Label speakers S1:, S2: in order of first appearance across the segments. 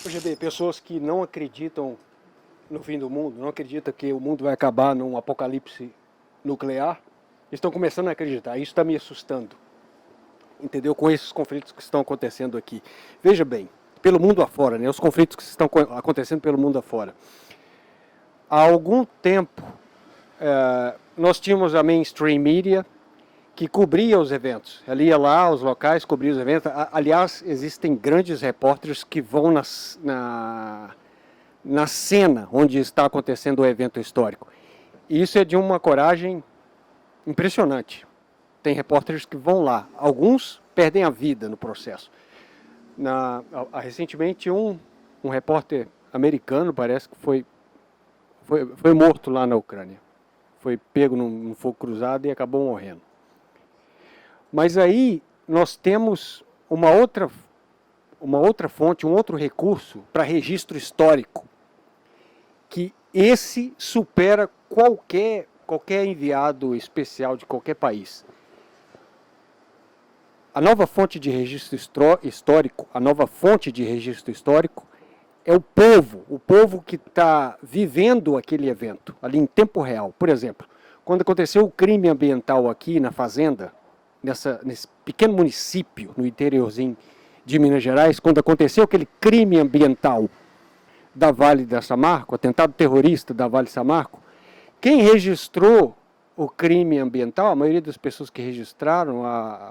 S1: GB, pessoas que não acreditam no fim do mundo, não acreditam que o mundo vai acabar num apocalipse nuclear, estão começando a acreditar. Isso está me assustando, entendeu? Com esses conflitos que estão acontecendo aqui. Veja bem, pelo mundo afora, né? Os conflitos que estão acontecendo pelo mundo afora. Há algum tempo, nós tínhamos a mainstream media que cobria os eventos. Ela ia lá aos locais, cobria os eventos. Aliás, existem grandes repórteres que vão na cena onde está acontecendo o evento histórico. E isso é de uma coragem impressionante. Tem repórteres que vão lá. Alguns perdem a vida no processo. Recentemente, um repórter americano, parece que foi morto lá na Ucrânia. Foi pego num fogo cruzado e acabou morrendo. Mas aí nós temos uma outra fonte, um outro recurso para registro histórico, que esse supera qualquer enviado especial de qualquer país. A nova fonte de registro histórico, é o povo que está vivendo aquele evento, ali em tempo real. Por exemplo, quando aconteceu o crime ambiental aqui na Fazenda, nesse pequeno município no interiorzinho de Minas Gerais, quando aconteceu aquele crime ambiental da Vale da Samarco, atentado terrorista da Vale Samarco, quem registrou o crime ambiental, a maioria das pessoas que registraram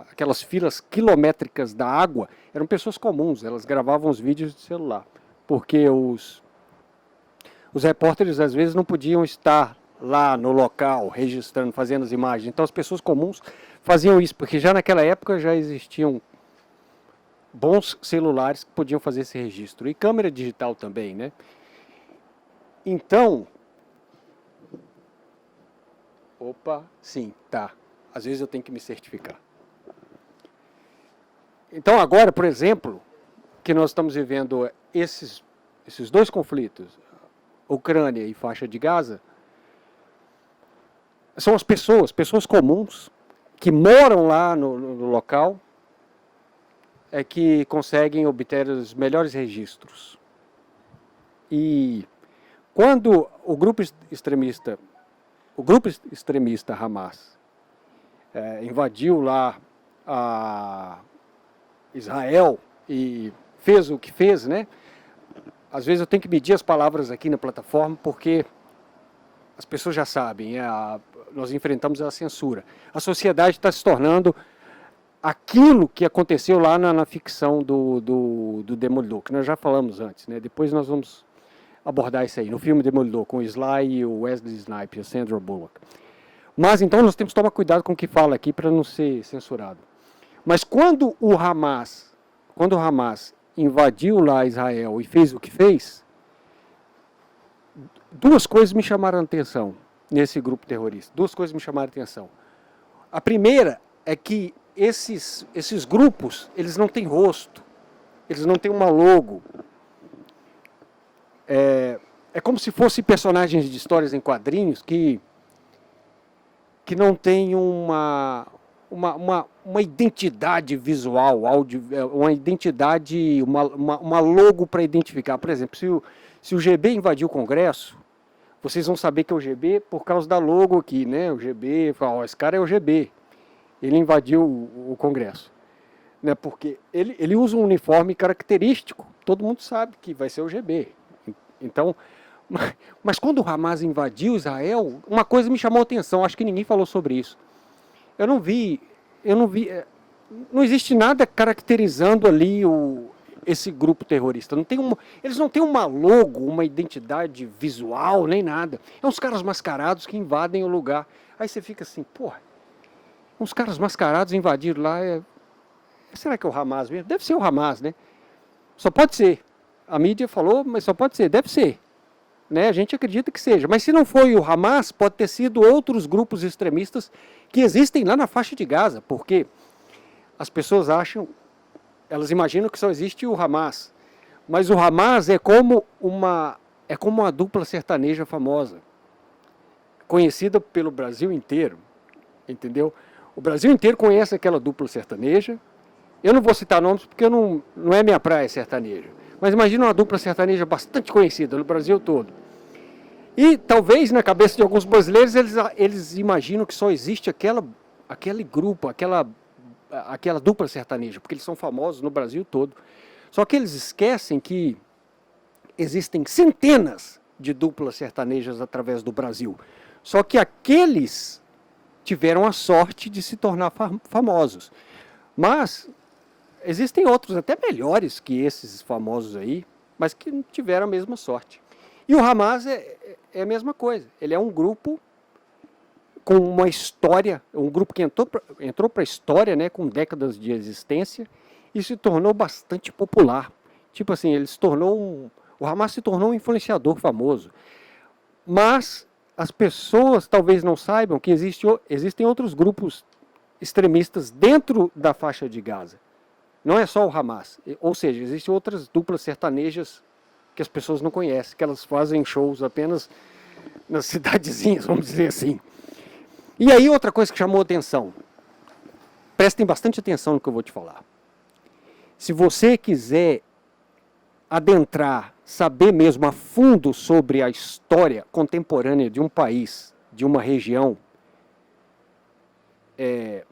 S1: aquelas filas quilométricas da água, eram pessoas comuns, elas gravavam os vídeos de celular, porque os repórteres às vezes não podiam estar lá no local, registrando, fazendo as imagens. Então as pessoas comuns faziam isso, porque já naquela época já existiam bons celulares que podiam fazer esse registro. E câmera digital também, né? Então... sim, tá. Às vezes eu tenho que me certificar. Então agora, por exemplo, que nós estamos vivendo esses dois conflitos, Ucrânia e faixa de Gaza, são as pessoas comuns, que moram lá no local, é que conseguem obter os melhores registros. E quando o grupo extremista Hamas invadiu lá a Israel e fez o que fez, né? Às vezes eu tenho que medir as palavras aqui na plataforma, porque as pessoas já sabem, nós enfrentamos a censura. A sociedade está se tornando aquilo que aconteceu lá na ficção do Demolidor, que nós já falamos antes, né? Depois nós vamos abordar isso aí, no filme Demolidor, com o Sly e o Wesley Snipes, a Sandra Bullock. Mas então nós temos que tomar cuidado com o que fala aqui para não ser censurado. Mas quando o Hamas invadiu lá Israel e fez o que fez, duas coisas me chamaram a atenção nesse grupo terrorista. Duas coisas me chamaram a atenção. A primeira é que esses grupos, eles não têm rosto, eles não têm uma logo. É como se fossem personagens de histórias em quadrinhos que não têm uma identidade visual, uma identidade, uma logo para identificar. Por exemplo, se o GB invadiu o Congresso, vocês vão saber que é o GB por causa da logo aqui, né? O GB, esse cara é o GB. Ele invadiu o Congresso, né? Porque ele usa um uniforme característico, todo mundo sabe que vai ser o GB. Então, mas quando o Hamas invadiu Israel, uma coisa me chamou a atenção, acho que ninguém falou sobre isso. Não existe nada caracterizando ali esse grupo terrorista. Eles não têm uma logo, uma identidade visual, nem nada. É uns caras mascarados que invadem o lugar. Aí você fica assim, porra, uns caras mascarados invadiram lá. Será que é o Hamas mesmo? Deve ser o Hamas, né? Só pode ser. A mídia falou, mas só pode ser, deve ser. Né? A gente acredita que seja. Mas se não foi o Hamas, pode ter sido outros grupos extremistas que existem lá na faixa de Gaza, porque as pessoas elas imaginam que só existe o Hamas. Mas o Hamas é como uma dupla sertaneja famosa, conhecida pelo Brasil inteiro, entendeu? O Brasil inteiro conhece aquela dupla sertaneja. Eu não vou citar nomes porque não é minha praia sertaneja. Mas imagina uma dupla sertaneja bastante conhecida no Brasil todo. E talvez na cabeça de alguns brasileiros eles imaginam que só existe aquele grupo, aquela dupla sertaneja, porque eles são famosos no Brasil todo. Só que eles esquecem que existem centenas de duplas sertanejas através do Brasil. Só que aqueles tiveram a sorte de se tornar famosos. Mas existem outros até melhores que esses famosos aí, mas que não tiveram a mesma sorte. E o Hamas é a mesma coisa. Ele é um grupo com uma história, um grupo que entrou para a história, né, com décadas de existência e se tornou bastante popular. Tipo assim, o Hamas se tornou um influenciador famoso. Mas as pessoas talvez não saibam que existem outros grupos extremistas dentro da faixa de Gaza. Não é só o Hamas. Ou seja, existem outras duplas sertanejas que as pessoas não conhecem, que elas fazem shows apenas nas cidadezinhas, vamos dizer assim. E aí outra coisa que chamou atenção. Prestem bastante atenção no que eu vou te falar. Se você quiser adentrar, saber mesmo a fundo sobre a história contemporânea de um país, de uma região, é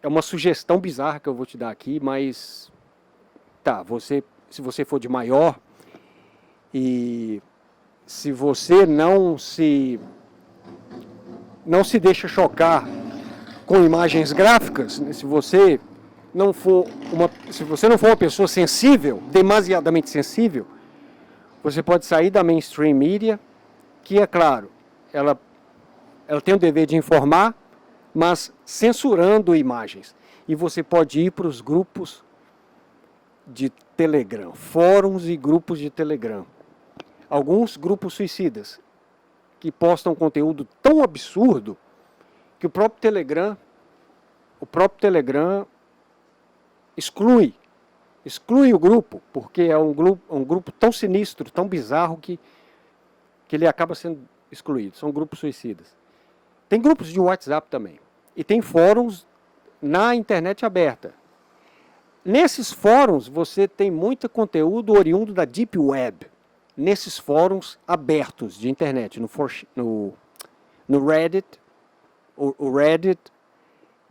S1: uma sugestão bizarra que eu vou te dar aqui, mas tá, se você for de maior e se você não se deixa chocar com imagens gráficas, se você não for uma pessoa sensível, demasiadamente sensível, você pode sair da mainstream media, que é claro, ela tem o dever de informar, mas censurando imagens. E você pode ir para os grupos de Telegram, fóruns e grupos de Telegram. Alguns grupos suicidas que postam conteúdo tão absurdo que o próprio Telegram exclui o grupo, porque é um grupo tão sinistro, tão bizarro que ele acaba sendo excluído. São grupos suicidas. Tem grupos de WhatsApp também. E tem fóruns na internet aberta. Nesses fóruns você tem muito conteúdo oriundo da Deep Web. Nesses fóruns abertos de internet, no Reddit, o Reddit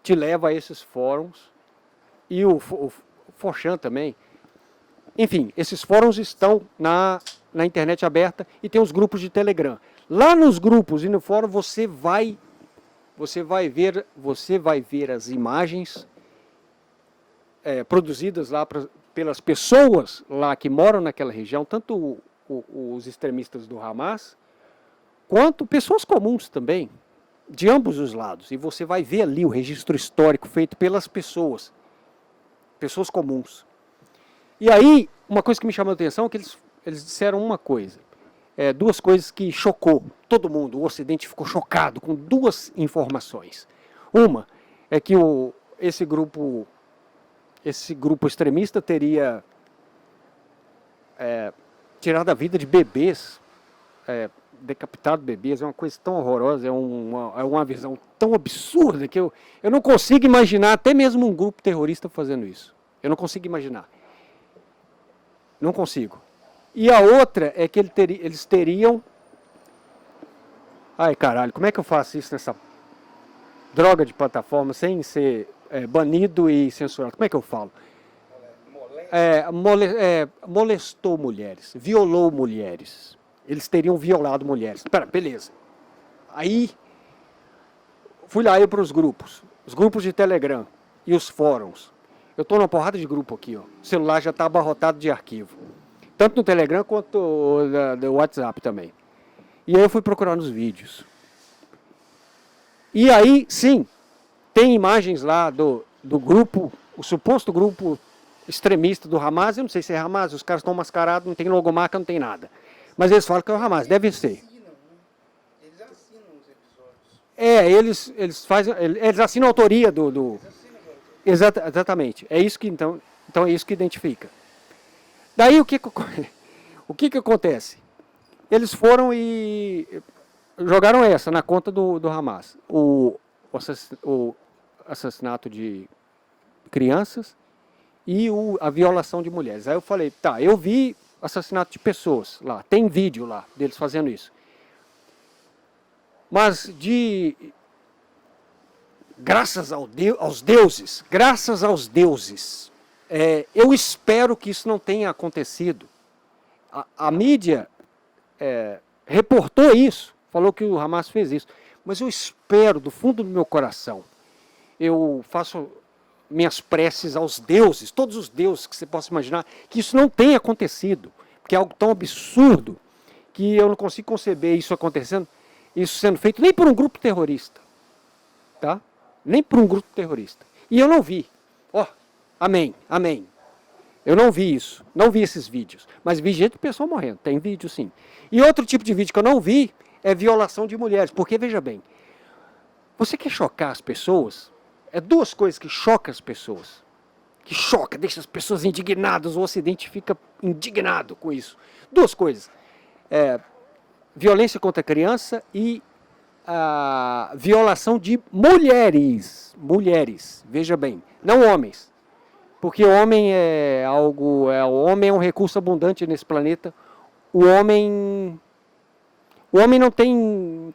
S1: te leva a esses fóruns e o 4chan também. Enfim, esses fóruns estão na internet aberta e tem os grupos de Telegram. Lá nos grupos e no fórum você vai ver as imagens produzidas lá pelas pessoas lá que moram naquela região, tanto os extremistas do Hamas, quanto pessoas comuns também, de ambos os lados. E você vai ver ali o registro histórico feito pelas pessoas comuns. E aí, uma coisa que me chamou a atenção é que eles disseram uma coisa, duas coisas que chocou todo mundo. O Ocidente ficou chocado com duas informações. Uma é que esse grupo extremista teria tirado a vida de bebês, decapitado bebês. É uma coisa tão horrorosa, é uma visão tão absurda que eu não consigo imaginar até mesmo um grupo terrorista fazendo isso. Eu não consigo imaginar. Não consigo. E a outra é que eles teriam... Ai, caralho, como é que eu faço isso nessa droga de plataforma sem ser banido e censurado? Como é que eu falo? Molestou mulheres, violou mulheres. Eles teriam violado mulheres. Pera, beleza. Aí, fui lá para os grupos de Telegram e os fóruns. Eu estou numa porrada de grupo aqui, ó. O celular já está abarrotado de arquivo. Tanto no Telegram quanto no WhatsApp também. E aí eu fui procurar nos vídeos. E aí, sim, tem imagens lá do grupo, o suposto grupo extremista do Hamas. Eu não sei se é Hamas, os caras estão mascarados, não tem logomarca, não tem nada. Mas eles falam que é o Hamas, deve ser.
S2: Eles assinam os episódios.
S1: Eles assinam a autoria do... Exatamente. É isso que então é isso que identifica. Daí o que acontece? Eles foram e jogaram essa na conta do Hamas. assassinato de crianças e a violação de mulheres. Aí eu falei, tá, eu vi assassinato de pessoas lá, tem vídeo lá deles fazendo isso. Mas graças aos deuses, eu espero que isso não tenha acontecido. A mídia reportou isso, falou que o Hamas fez isso, mas eu espero do fundo do meu coração, eu faço minhas preces aos deuses, todos os deuses que você possa imaginar, que isso não tenha acontecido, porque é algo tão absurdo que eu não consigo conceber isso acontecendo, isso sendo feito nem por um grupo terrorista, tá? Nem por um grupo terrorista. E eu não vi. Amém, amém. Eu não vi isso, não vi esses vídeos, mas vi gente de pessoa morrendo, tem vídeo sim. E outro tipo de vídeo que eu não vi é violação de mulheres, porque veja bem, você quer chocar as pessoas, é duas coisas que chocam as pessoas, que choca, deixa as pessoas indignadas, o Ocidente fica indignado com isso. Duas coisas, violência contra a criança e a violação de mulheres, veja bem, não homens, porque o homem o homem é um recurso abundante nesse planeta, o homem não tem,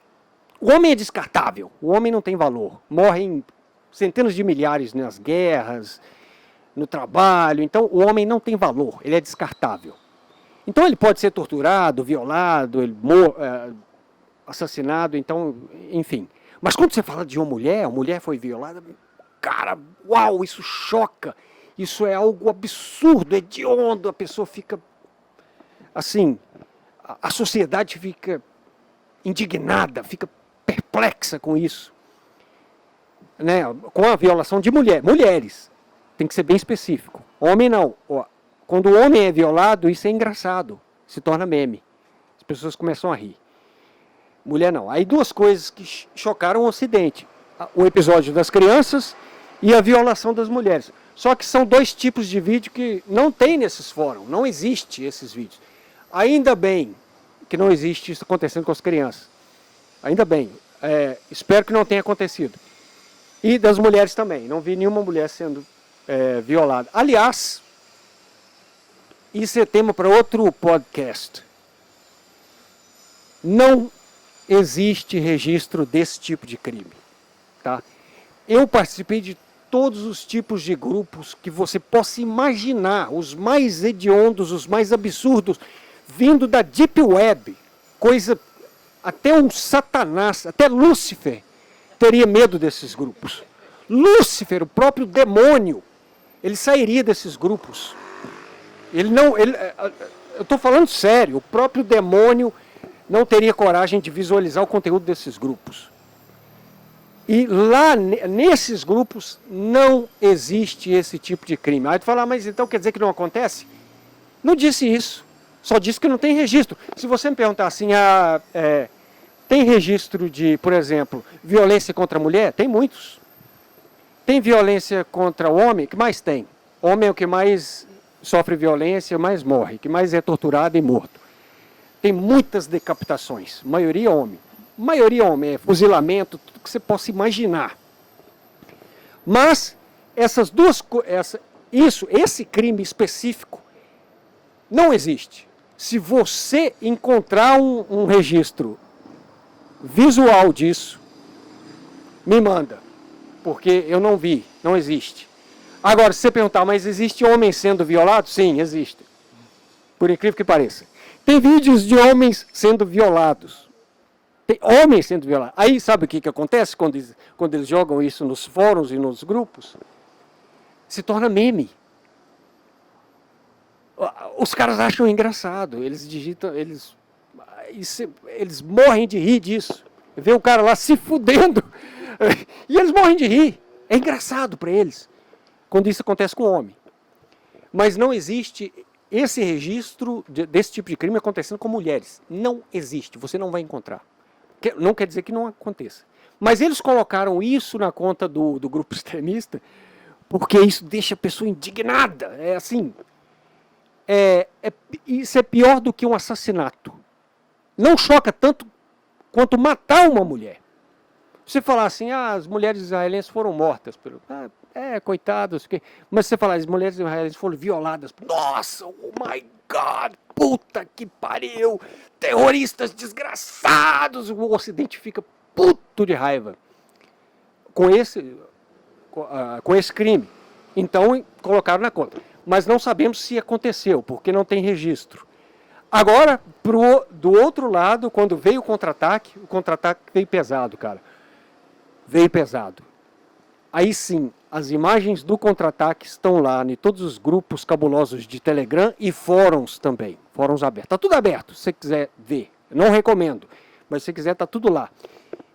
S1: o homem é descartável, o homem não tem valor, morrem centenas de milhares nas guerras, no trabalho, então o homem não tem valor, ele é descartável. Então ele pode ser torturado, violado, assassinado, então, enfim. Mas quando você fala de uma mulher foi violada, cara, uau, isso choca, isso é algo absurdo, hediondo, a pessoa fica, assim, a sociedade fica indignada, fica perplexa com isso. Né? Com a violação de mulheres, tem que ser bem específico. Homem não. Quando o homem é violado, isso é engraçado, se torna meme. As pessoas começam a rir. Mulher não. Aí duas coisas que chocaram o Ocidente. O episódio das crianças e a violação das mulheres. Só que são dois tipos de vídeo que não tem nesses fóruns, não existe esses vídeos. Ainda bem que não existe isso acontecendo com as crianças. Ainda bem. Espero que não tenha acontecido. E das mulheres também. Não vi nenhuma mulher sendo violada. Aliás, isso é tema para outro podcast. Não existe registro desse tipo de crime. Tá? Eu participei de todos os tipos de grupos que você possa imaginar, os mais hediondos, os mais absurdos, vindo da Deep Web, coisa, até um Satanás, até Lúcifer teria medo desses grupos. Lúcifer, o próprio demônio, ele sairia desses grupos. Eu estou falando sério, o próprio demônio não teria coragem de visualizar o conteúdo desses grupos. E lá, nesses grupos, não existe esse tipo de crime. Aí tu fala, mas então quer dizer que não acontece? Não disse isso. Só disse que não tem registro. Se você me perguntar assim, tem registro de, por exemplo, violência contra a mulher? Tem muitos. Tem violência contra o homem? O que mais tem? Homem é o que mais sofre violência, mais morre, que mais é torturado e morto. Tem muitas decapitações, maioria homem. Maioria homem, fuzilamento, tudo que você possa imaginar. Mas esse crime específico não existe. Se você encontrar um registro visual disso, me manda, porque eu não vi, não existe. Agora, se você perguntar, mas existe homem sendo violado? Sim, existe. Por incrível que pareça. Tem vídeos de homens sendo violados. Tem homens sendo violados. Aí sabe o que acontece quando eles jogam isso nos fóruns e nos grupos? Se torna meme. Os caras acham engraçado. Eles digitam, eles morrem de rir disso. Vê o cara lá se fudendo. E eles morrem de rir. É engraçado para eles quando isso acontece com o homem. Mas não existe esse registro desse tipo de crime acontecendo com mulheres. Não existe, você não vai encontrar. Não quer dizer que não aconteça. Mas eles colocaram isso na conta do grupo extremista porque isso deixa a pessoa indignada. É assim, isso é pior do que um assassinato. Não choca tanto quanto matar uma mulher. Você falar assim, as mulheres israelenses foram mortas. Coitadas. Mas você falar, as mulheres israelenses foram violadas. Nossa, oh my God, puta que pariu. Terroristas desgraçados. O Ocidente fica puto de raiva com esse crime. Então, colocaram na conta. Mas não sabemos se aconteceu, porque não tem registro. Agora, do outro lado, quando veio o contra-ataque veio pesado, cara. Veio pesado. Aí sim, as imagens do contra-ataque estão lá em todos os grupos cabulosos de Telegram e fóruns também. Fóruns abertos. Tá tudo aberto, se você quiser ver. Eu não recomendo, mas se você quiser, tá tudo lá.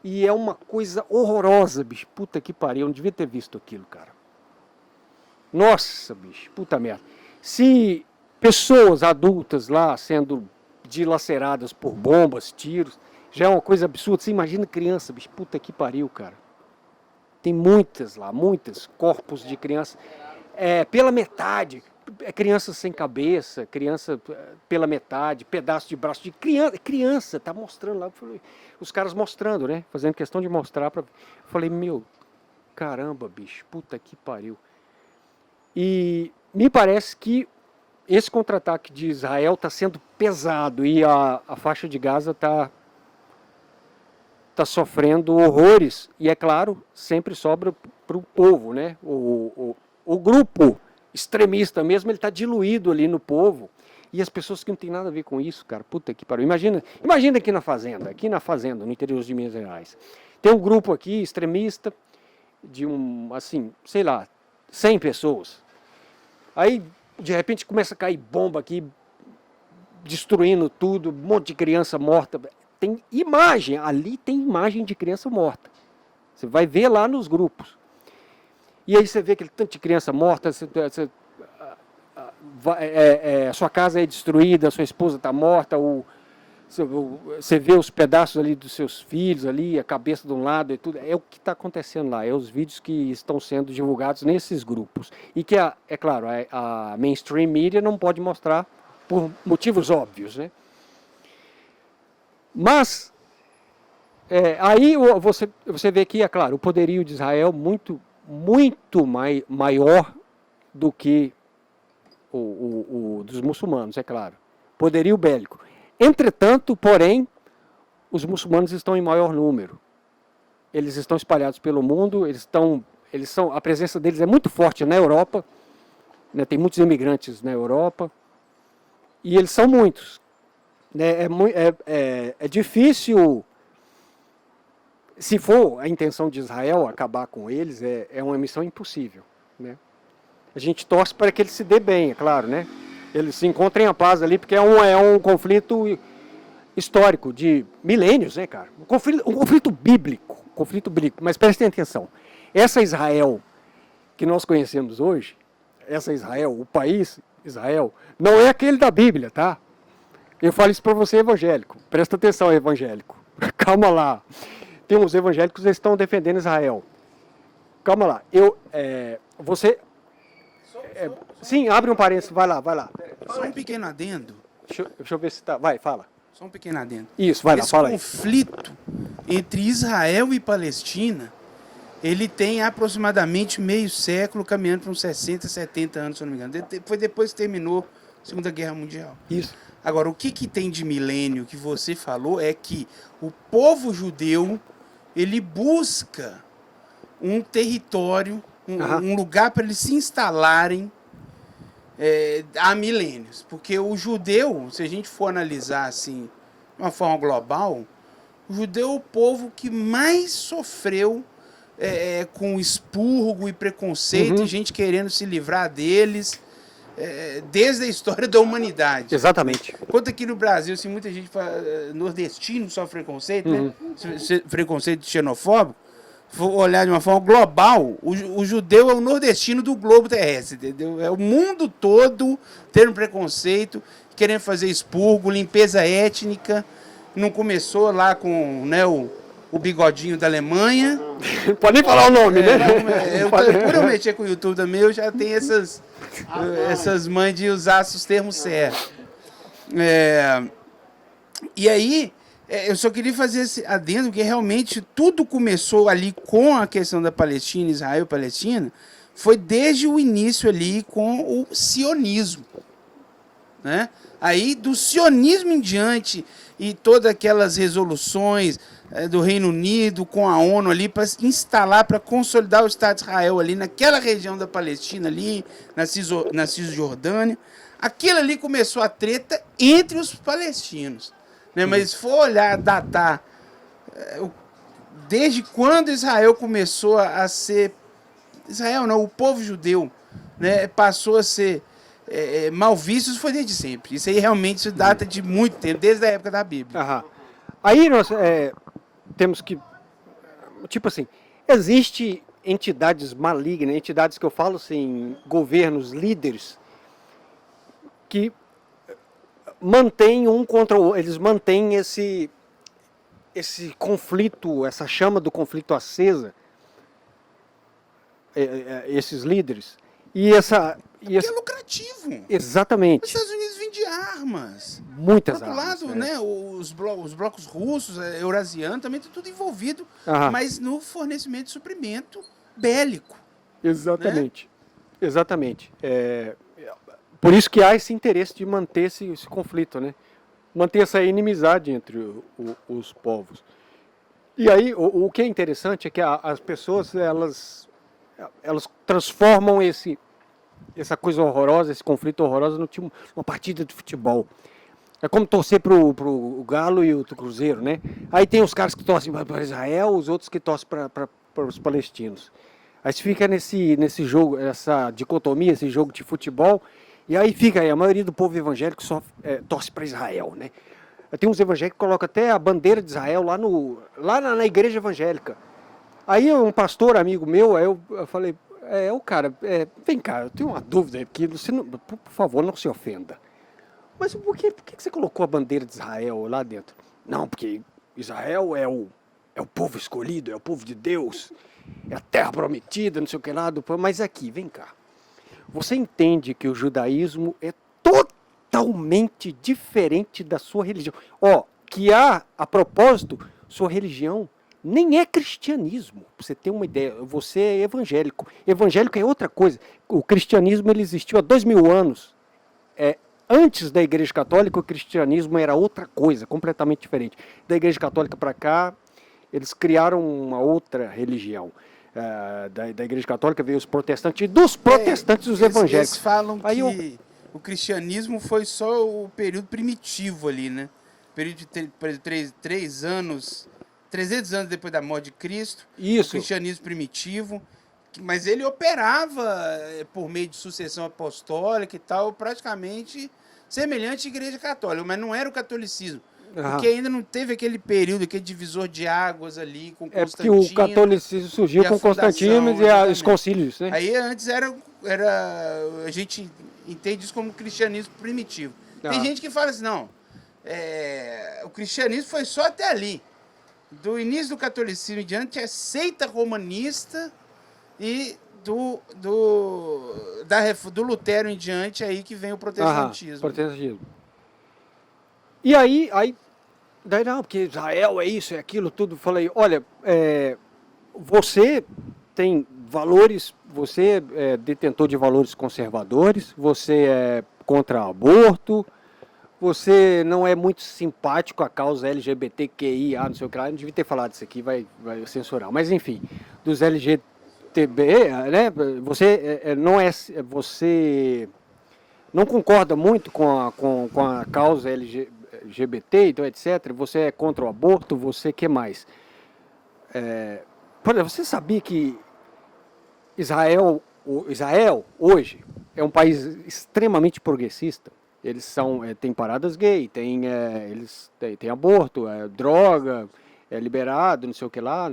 S1: E é uma coisa horrorosa, bicho. Puta que pariu, eu não devia ter visto aquilo, cara. Nossa, bicho, puta merda. Se pessoas adultas lá sendo dilaceradas por bombas, tiros, já é uma coisa absurda. Você imagina criança, bicho, puta que pariu, cara. Tem muitas lá, muitos corpos de criança. Pela metade, crianças sem cabeça, criança pela metade, pedaço de braço de criança, tá mostrando lá. Os caras mostrando, né? Fazendo questão de mostrar. Eu falei, meu, caramba, bicho, puta que pariu. E me parece que esse contra-ataque de Israel está sendo pesado e a faixa de Gaza está sofrendo horrores. E é claro, sempre sobra para o povo, né? O grupo extremista mesmo, ele está diluído ali no povo. E as pessoas que não tem nada a ver com isso, cara, puta que pariu. Imagina aqui na fazenda, no interior de Minas Gerais. Tem um grupo aqui extremista de assim, sei lá, 100 pessoas. Aí, de repente, começa a cair bomba aqui, destruindo tudo, um monte de criança morta. Tem imagem, ali tem imagem de criança morta. Você vai ver lá nos grupos. E aí você vê aquele tanto de criança morta, a sua casa é destruída, a sua esposa está morta, você vê os pedaços ali dos seus filhos, ali, a cabeça de um lado e tudo. É o que está acontecendo lá, é os vídeos que estão sendo divulgados nesses grupos. E que, é claro, a mainstream media não pode mostrar por motivos óbvios, né? Mas, aí você vê que, é claro, o poderio de Israel muito maior do que o dos muçulmanos, é claro. Poderio bélico. Entretanto, porém, os muçulmanos estão em maior número. Eles estão espalhados pelo mundo, a presença deles é muito forte na Europa, né, tem muitos imigrantes na Europa, e eles são muitos. Né, é difícil, se for a intenção de Israel acabar com eles, é uma missão impossível. Né? A gente torce para que eles se dê bem, é claro, né? Eles se encontrem a paz ali, porque é um conflito histórico de milênios, né, cara? Um conflito bíblico, mas prestem atenção. Essa Israel que nós conhecemos hoje, essa Israel, o país Israel, não é aquele da Bíblia, tá? Eu falo isso para você, evangélico. Presta atenção, evangélico. Calma lá. Tem uns evangélicos que estão defendendo Israel. Calma lá. Sim, abre um parênteses, vai lá.
S3: Só um pequeno adendo.
S1: Deixa eu ver se tá. Vai, fala.
S3: Só um pequeno adendo.
S1: Isso, vai lá, fala aí.
S3: Esse conflito entre Israel e Palestina, ele tem aproximadamente meio século, caminhando para uns 60, 70 anos, se eu não me engano. Foi depois que terminou a Segunda Guerra Mundial.
S1: Isso.
S3: Agora, o que tem de milênio que você falou é que o povo judeu, ele busca um território, um lugar para eles se instalarem há milênios. Porque o judeu, se a gente for analisar assim, de uma forma global, o judeu é o povo que mais sofreu com expurgo e preconceito, e gente querendo se livrar deles, desde a história da humanidade.
S1: Exatamente.
S3: Enquanto aqui no Brasil, assim, muita gente nordestino sofre preconceito, né? Preconceito xenofóbico. Se for olhar de uma forma global, o judeu é o nordestino do globo terrestre, entendeu? É o mundo todo tendo preconceito, querendo fazer expurgo, limpeza étnica. Não começou lá com, né, o bigodinho da Alemanha.
S1: Não pode nem falar o nome, né?
S3: Por eu mexer com o YouTube também, eu já tenho essas mães de usar os termos certos. E aí, Eu só queria fazer esse adendo, porque realmente tudo começou ali com a questão da Palestina, Israel-Palestina, foi desde o início ali com o sionismo, né? Aí do sionismo em diante e todas aquelas resoluções do Reino Unido com a ONU ali para instalar, para consolidar o Estado de Israel ali naquela região da Palestina ali, na Cisjordânia, aquilo ali começou a treta entre os palestinos, né? Mas se for olhar, datar desde quando Israel começou a ser Israel não, o povo judeu, né, passou a ser mal visto, isso foi desde sempre. Isso aí realmente data de muito tempo, desde a época da Bíblia.
S1: Aham. Aí nós temos que, tipo assim, existe entidades malignas, entidades que eu falo assim, governos, líderes, que mantêm um contra o outro, eles mantêm esse conflito, essa chama do conflito acesa, esses líderes.
S3: Porque é lucrativo.
S1: Exatamente.
S3: Os Estados Unidos vendem armas.
S1: Muitas
S3: Por outro
S1: armas.
S3: lado, né, os blocos russos, eurasianos, também está tudo envolvido,
S1: Aham.
S3: mas no fornecimento de suprimento bélico.
S1: Exatamente. Né? Exatamente. Por isso que há esse interesse de manter esse conflito, né? Manter essa inimizade entre os povos. E aí, o que é interessante é que as pessoas, elas transformam essa coisa horrorosa, esse conflito horroroso, numa partida de futebol. É como torcer pro Galo e o Cruzeiro, né? Aí tem os caras que torcem para Israel, os outros que torcem para os palestinos. Aí você fica nesse jogo, essa dicotomia, esse jogo de futebol, e aí fica aí, a maioria do povo evangélico só torce para Israel, né? Tem uns evangélicos que colocam até a bandeira de Israel lá na igreja evangélica. Aí um pastor amigo meu, aí eu falei, cara, vem cá, eu tenho uma dúvida aqui, você não, por favor, não se ofenda. Mas por que você colocou a bandeira de Israel lá dentro? Não, porque Israel é o povo escolhido, é o povo de Deus, é a terra prometida, não sei o que lá. Mas aqui, vem cá. Você entende que o judaísmo é totalmente diferente da sua religião. Que a propósito, sua religião nem é cristianismo. Pra você ter uma ideia, você é evangélico. Evangélico é outra coisa. O cristianismo ele existiu há 2000 anos. Antes da Igreja Católica, o cristianismo era outra coisa, completamente diferente. Da Igreja Católica para cá, eles criaram uma outra religião. Da Igreja Católica veio os protestantes, e dos protestantes os evangélicos.
S3: Eles falam que o cristianismo foi só o período primitivo ali, né? Período de 3 anos, 300 anos depois da morte de Cristo.
S1: Isso.
S3: O cristianismo primitivo. Mas ele operava por meio de sucessão apostólica e tal, praticamente semelhante à Igreja Católica, mas não era o catolicismo. Porque ainda não teve aquele período, aquele divisor de águas ali com Constantino.
S1: Porque o catolicismo surgiu com Constantino e os concílios, né?
S3: Aí antes era a gente entende isso como cristianismo primitivo. Tem gente que fala assim, não, o cristianismo foi só até ali. Do início do catolicismo em diante, é seita romanista e do Lutero em diante aí que vem o protestantismo.
S1: Protestantismo. E aí daí não, porque Israel é isso, é aquilo, tudo. Falei, olha, você tem valores, você é detentor de valores conservadores, você é contra aborto, você não é muito simpático à causa LGBTQIA, não sei o que lá, não devia ter falado isso aqui, vai censurar. Mas enfim, dos LGTB, né, você não concorda muito com a causa LGBT, então, etc. Você é contra o aborto, você quer mais? Você sabia que Israel hoje é um país extremamente progressista? Eles têm paradas gay, eles têm aborto, droga, liberado, não sei o que lá,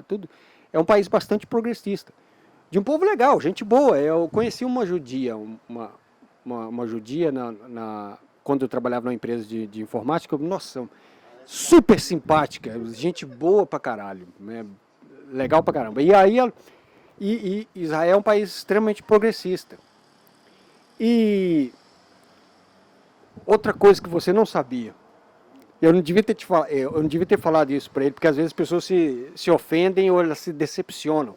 S1: tudo. É um país bastante progressista. De um povo legal, gente boa. Eu conheci uma judia, uma judia quando eu trabalhava numa empresa de informática. Nossa, super simpática, gente boa pra caralho, né? Legal pra caramba. E aí, Israel é um país extremamente progressista. E outra coisa que você não sabia, Eu não devia eu não devia ter falado isso para ele, porque às vezes as pessoas se ofendem ou elas se decepcionam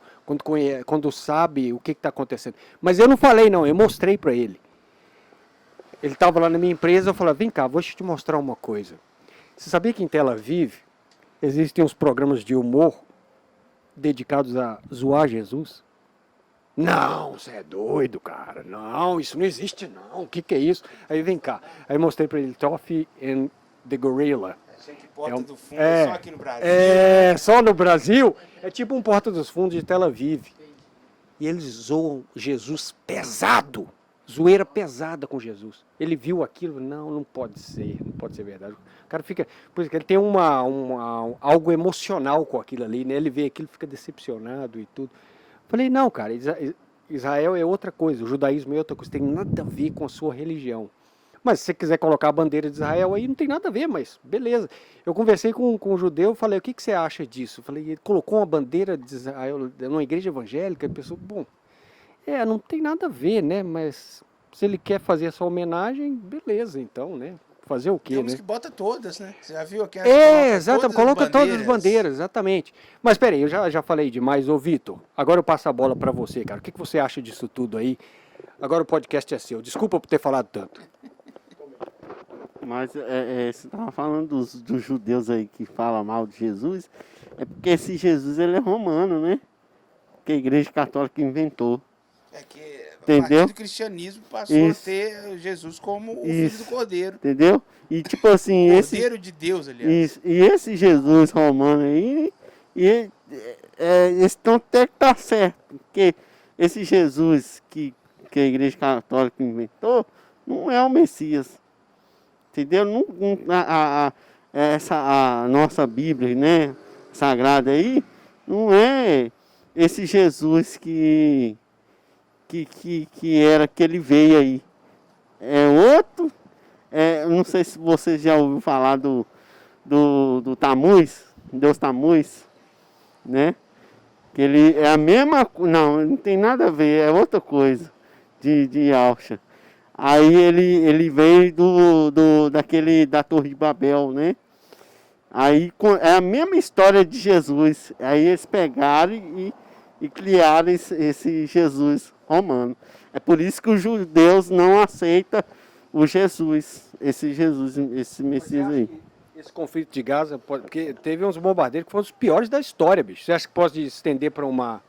S1: quando sabe o que está acontecendo. Mas eu não falei não, eu mostrei para ele. Ele estava lá na minha empresa, eu falei, vem cá, vou te mostrar uma coisa. Você sabia que em Tel Aviv existem uns programas de humor dedicados a zoar Jesus? Não, você é doido, cara. Não, isso não existe não. O que é isso? Aí vem cá. Aí mostrei para ele Toffee and the Gorilla.
S3: A gente Porta do Fundo
S1: é,
S3: só aqui no Brasil.
S1: É, só no Brasil. É tipo um Porta dos Fundos de Tel Aviv. E eles zoam Jesus pesado. Zoeira pesada com Jesus. Ele viu aquilo, não pode ser verdade. O cara fica, por exemplo, ele tem algo emocional com aquilo ali, né? Ele vê aquilo, fica decepcionado e tudo. Falei, não, cara, Israel é outra coisa, o judaísmo é outra coisa, tem nada a ver com a sua religião. Mas se você quiser colocar a bandeira de Israel aí, não tem nada a ver, mas beleza. Eu conversei com um judeu, falei, o que você acha disso? Falei, ele colocou uma bandeira de Israel numa igreja evangélica, a pessoa, bom, não tem nada a ver, né? Mas se ele quer fazer essa homenagem, beleza, então, né? Fazer o quê,
S3: Tem uns
S1: né?
S3: que bota todas, né? Você já viu aqui?
S1: Exatamente, coloca todas as bandeiras, exatamente. Mas peraí, eu já falei demais, ô Vitor. Agora eu passo a bola para você, cara. O que você acha disso tudo aí? Agora o podcast é seu. Desculpa por ter falado tanto.
S4: Mas você estava falando dos judeus aí que falam mal de Jesus, é porque esse Jesus ele é romano, né? Que a Igreja Católica inventou.
S3: É que
S4: entendeu?
S3: A partir do cristianismo passou a ter Jesus como o Filho do Cordeiro.
S4: Entendeu? E tipo assim,
S3: Cordeiro de Deus, aliás.
S4: Isso, e esse Jesus romano aí, eles estão até que tá certo, porque esse Jesus que a Igreja Católica inventou, não é o Messias. Entendeu? A nossa Bíblia, né, sagrada aí, não é esse Jesus que era que ele veio aí. É outro. Não sei se você já ouviu falar do Tammuz, Deus Tammuz, né? Que ele é a mesma coisa, não tem nada a ver, é outra coisa de Alcha. Aí ele veio da Torre de Babel, né? Aí é a mesma história de Jesus. Aí eles pegaram e criaram esse Jesus romano. É por isso que os judeus não aceitam o Jesus, esse Messias aí.
S1: Esse conflito de Gaza, porque teve uns bombardeiros que foram os piores da história, bicho. Você acha que pode estender para uma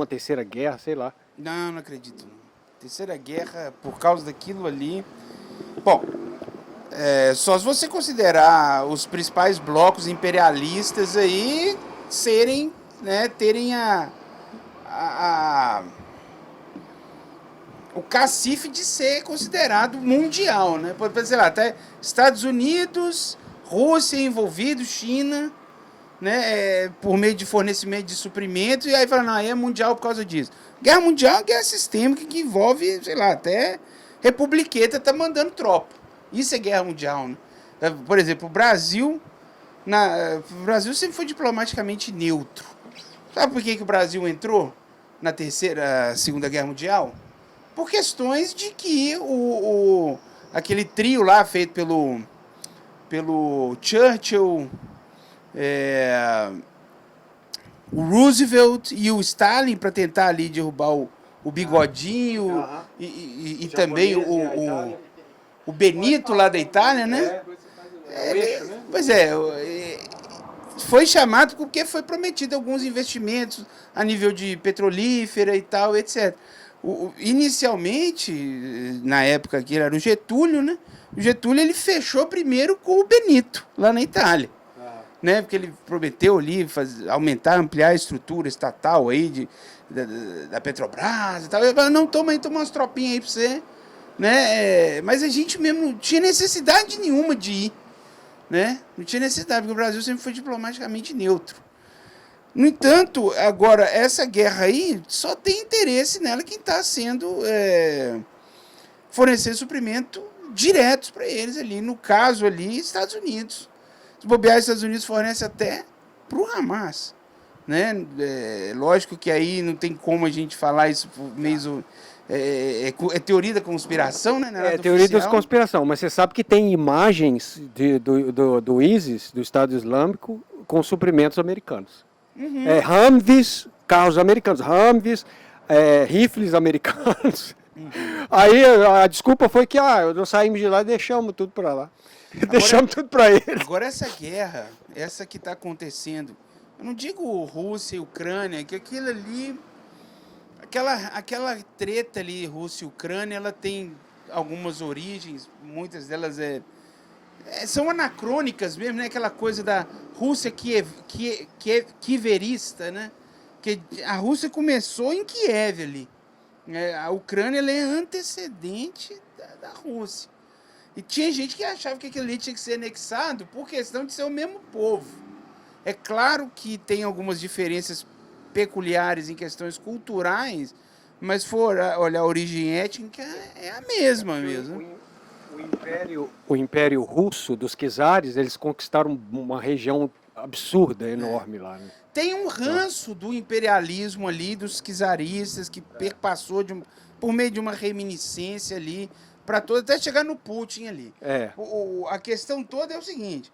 S1: terceira guerra, sei lá?
S3: Não acredito. Terceira guerra, por causa daquilo ali. Bom, só se você considerar os principais blocos imperialistas aí serem, né, terem o cacife de ser considerado mundial, né? Pode ser lá, até Estados Unidos, Rússia envolvido, China, né? Por meio de fornecimento de suprimentos, e aí fala, não, aí é mundial por causa disso. Guerra mundial é uma guerra sistêmica que envolve, sei lá, até republiqueta tá mandando tropa. Isso é guerra mundial, né? Por exemplo, o Brasil sempre foi diplomaticamente neutro. Sabe por que o Brasil entrou na Segunda Guerra Mundial? Por questões de que aquele trio lá feito pelo Churchill, o Roosevelt e o Stalin, para tentar ali derrubar o Bigodinho e também o Benito lá da Itália, né? Pois foi chamado porque foi prometido alguns investimentos a nível de petrolífera e tal, etc. Inicialmente, na época que era o Getúlio, né? O Getúlio ele fechou primeiro com o Benito, lá na Itália. Né? Porque ele prometeu ali aumentar, ampliar a estrutura estatal aí da Petrobras e tal. Ele falou, não, toma umas tropinhas aí pra você. Né? Mas a gente mesmo não tinha necessidade nenhuma de ir. Né? Não tinha necessidade, porque o Brasil sempre foi diplomaticamente neutro. No entanto, agora, essa guerra aí só tem interesse nela quem está sendo fornecer suprimento diretos para eles ali. No caso ali, Estados Unidos. Se bobear, os Estados Unidos fornece até para o Hamas. Né? Lógico que aí não tem como a gente falar isso por meio É teoria da conspiração, né? Não é
S1: É
S3: nada
S1: teoria da
S3: oficial.
S1: conspiração, mas você sabe que tem imagens do ISIS, do Estado Islâmico, com suprimentos americanos. Humvees, carros americanos, Humvees, rifles americanos. Aí a desculpa foi que nós saímos de lá e deixamos tudo para lá. Deixamos tudo para eles.
S3: Agora essa guerra, essa que está acontecendo, eu não digo Rússia e Ucrânia, que aquilo ali, aquela treta ali, Rússia e Ucrânia, ela tem algumas origens, muitas delas são anacrônicas mesmo, né? Aquela coisa da Rússia kieverista, né? Que a Rússia começou em Kiev ali. A Ucrânia ela é antecedente da Rússia. E tinha gente que achava que aquilo ali tinha que ser anexado por questão de ser o mesmo povo. É claro que tem algumas diferenças peculiares em questões culturais, mas se for olhar a origem étnica, é a mesma mesmo.
S1: O Império Russo dos czares, eles conquistaram uma região absurda, enorme lá. Né?
S3: Tem um ranço do imperialismo ali, dos czaristas, que perpassou por meio de uma reminiscência ali, para até chegar no Putin ali. A questão toda é o seguinte,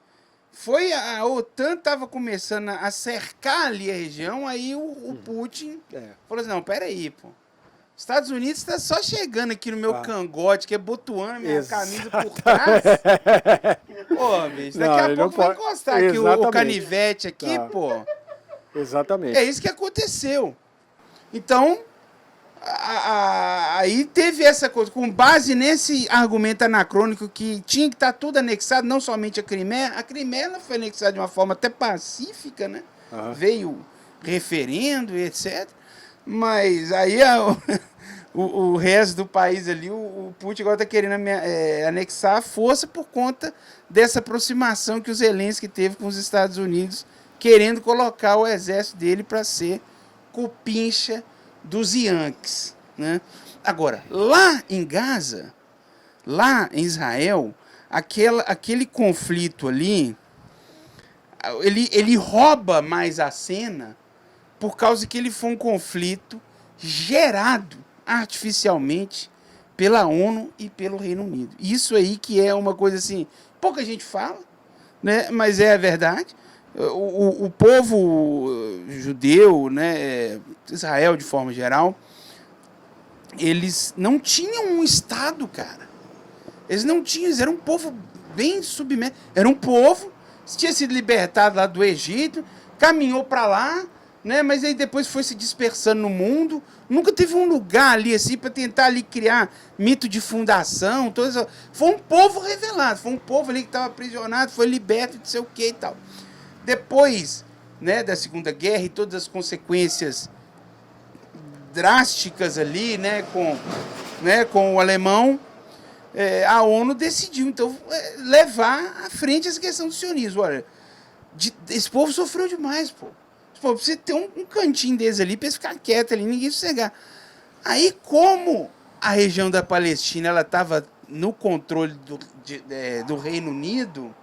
S3: a OTAN estava começando a cercar ali a região, aí o Putin falou assim, não, peraí, pô. Estados Unidos está só chegando aqui no meu cangote, que é botuando minha camisa por trás. Pô, bicho, daqui a pouco vai encostar aqui o canivete aqui, pô.
S1: Exatamente.
S3: É isso que aconteceu. Então, aí teve essa coisa, com base nesse argumento anacrônico que tinha que estar tudo anexado, não somente a Crimeia ela foi anexada de uma forma até pacífica, né? Veio referendo e etc. Mas aí o resto do país ali, o Putin agora está querendo anexar a força por conta dessa aproximação que o Zelensky teve com os Estados Unidos, querendo colocar o exército dele para ser cupincha dos Yankees, né? Agora, lá em Gaza, lá em Israel, aquele conflito ali, ele rouba mais a cena por causa que ele foi um conflito gerado artificialmente pela ONU e pelo Reino Unido. Isso aí que é uma coisa assim, pouca gente fala, né? Mas é a verdade. O povo judeu, né, Israel de forma geral, eles não tinham um Estado, cara. Eles não tinham, eles eram um povo bem submerso. Era um povo, tinha sido libertado lá do Egito, caminhou para lá, né, mas aí depois foi se dispersando no mundo. Nunca teve um lugar ali assim para tentar ali criar mito de fundação. Foi um povo revelado, foi um povo ali que estava aprisionado, foi liberto, não sei o que e tal. Depois, né, da Segunda Guerra e todas as consequências drásticas ali, né, com o alemão, a ONU decidiu, então, levar à frente essa questão do sionismo. Olha, esse povo sofreu demais, pô. Esse povo precisa ter um cantinho deles ali para eles ficar quietos ali, ninguém sossegar. Aí, como a região da Palestina ela estava no controle do Reino Unido,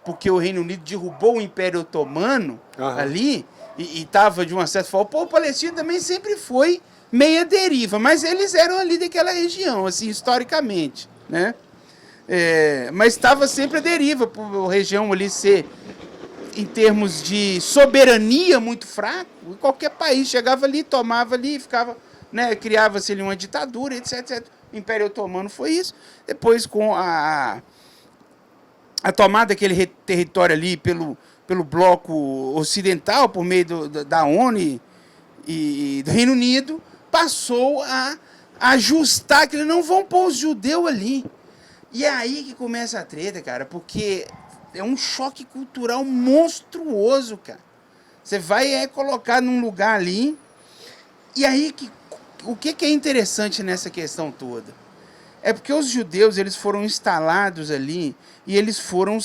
S3: porque o Reino Unido derrubou o Império Otomano ali, e estava de uma certa forma, o povo palestino também sempre foi meia deriva, mas eles eram ali daquela região, assim, historicamente, né? Mas estava sempre a deriva, por a região ali ser, em termos de soberania, muito fraco. Qualquer país chegava ali, tomava ali, ficava, né, criava-se ali uma ditadura, etc, etc. O Império Otomano foi isso. Depois, com a tomada daquele território ali pelo bloco ocidental, por meio da ONU e do Reino Unido, passou a ajustar, que eles não vão pôr os judeus ali. E é aí que começa a treta, cara, porque é um choque cultural monstruoso, cara. Você vai colocar num lugar ali, e aí o que é interessante nessa questão toda? É porque os judeus, eles foram instalados ali e eles foram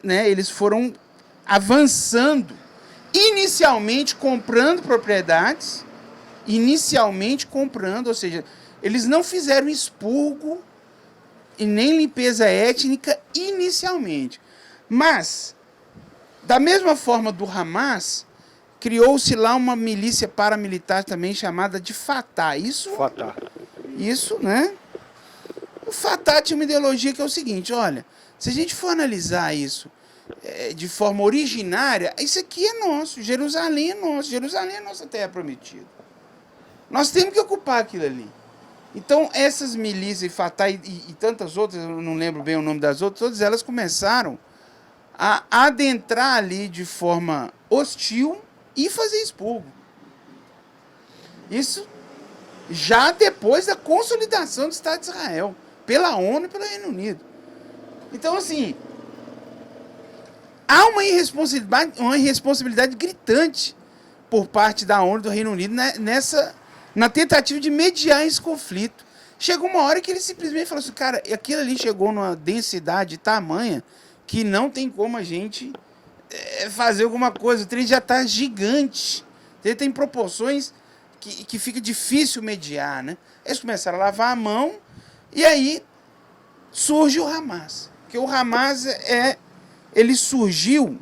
S3: eles foram avançando, inicialmente comprando propriedades, ou seja, eles não fizeram expurgo e nem limpeza étnica inicialmente. Mas, da mesma forma do Hamas, criou-se lá uma milícia paramilitar também chamada de Fatah. Isso, né? O Fatah tinha uma ideologia que é o seguinte, olha, se a gente for analisar isso de forma originária, isso aqui é nosso, Jerusalém é nosso, Jerusalém é nossa terra prometida. Nós temos que ocupar aquilo ali. Então, essas milícias, Fatah e tantas outras, eu não lembro bem o nome das outras, todas elas começaram a adentrar ali de forma hostil e fazer expurgo. Isso já depois da consolidação do Estado de Israel, pela ONU e pelo Reino Unido. Então, assim, há uma irresponsabilidade gritante por parte da ONU e do Reino Unido na tentativa de mediar esse conflito. Chegou uma hora que ele simplesmente falou assim, cara, aquilo ali chegou numa densidade tamanha que não tem como a gente fazer alguma coisa. O trem já está gigante. Ele tem proporções que fica difícil mediar, né? Eles começaram a lavar a mão e aí surge o Hamas. Porque o Hamas ele surgiu,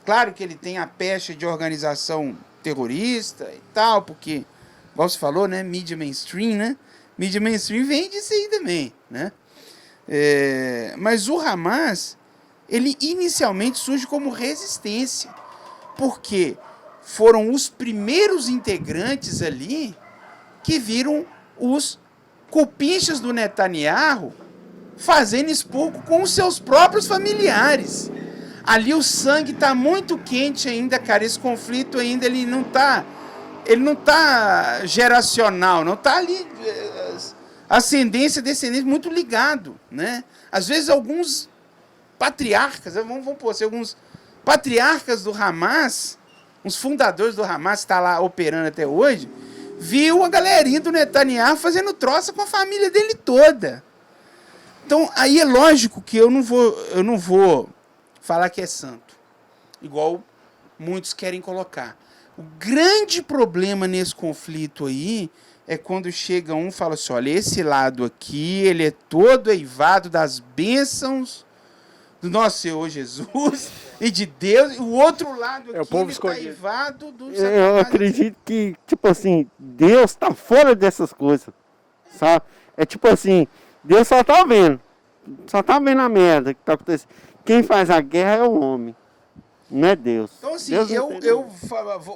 S3: claro que ele tem a pecha de organização terrorista e tal, porque, igual você falou, né? Mídia mainstream, né? Mídia mainstream vem disso aí também, né? Mas o Hamas, ele inicialmente surge como resistência, porque foram os primeiros integrantes ali que viram os cupinchas do Netanyahu fazendo expurgo com os seus próprios familiares. Ali o sangue está muito quente ainda, cara. Esse conflito ainda ele não tá geracional, não está ali ascendência, descendência muito ligado, né? Às vezes alguns patriarcas, vamos pôr assim, alguns patriarcas do Hamas, uns fundadores do Hamas que está lá operando até hoje, viu a galerinha do Netanyahu fazendo troça com a família dele toda. Então, aí é lógico que eu não vou falar que é santo, igual muitos querem colocar. O grande problema nesse conflito aí é quando chega um e fala assim, olha, esse lado aqui, ele é todo eivado das bênçãos do nosso Senhor Jesus e de Deus, e o outro lado aqui,
S1: o povo
S3: ele está eivado do
S4: Satanás. Eu acredito que, tipo assim, Deus está fora dessas coisas, sabe? É tipo assim, Deus só tá vendo a merda que tá acontecendo. Quem faz a guerra é o homem, não é Deus.
S3: Então, assim,
S4: Deus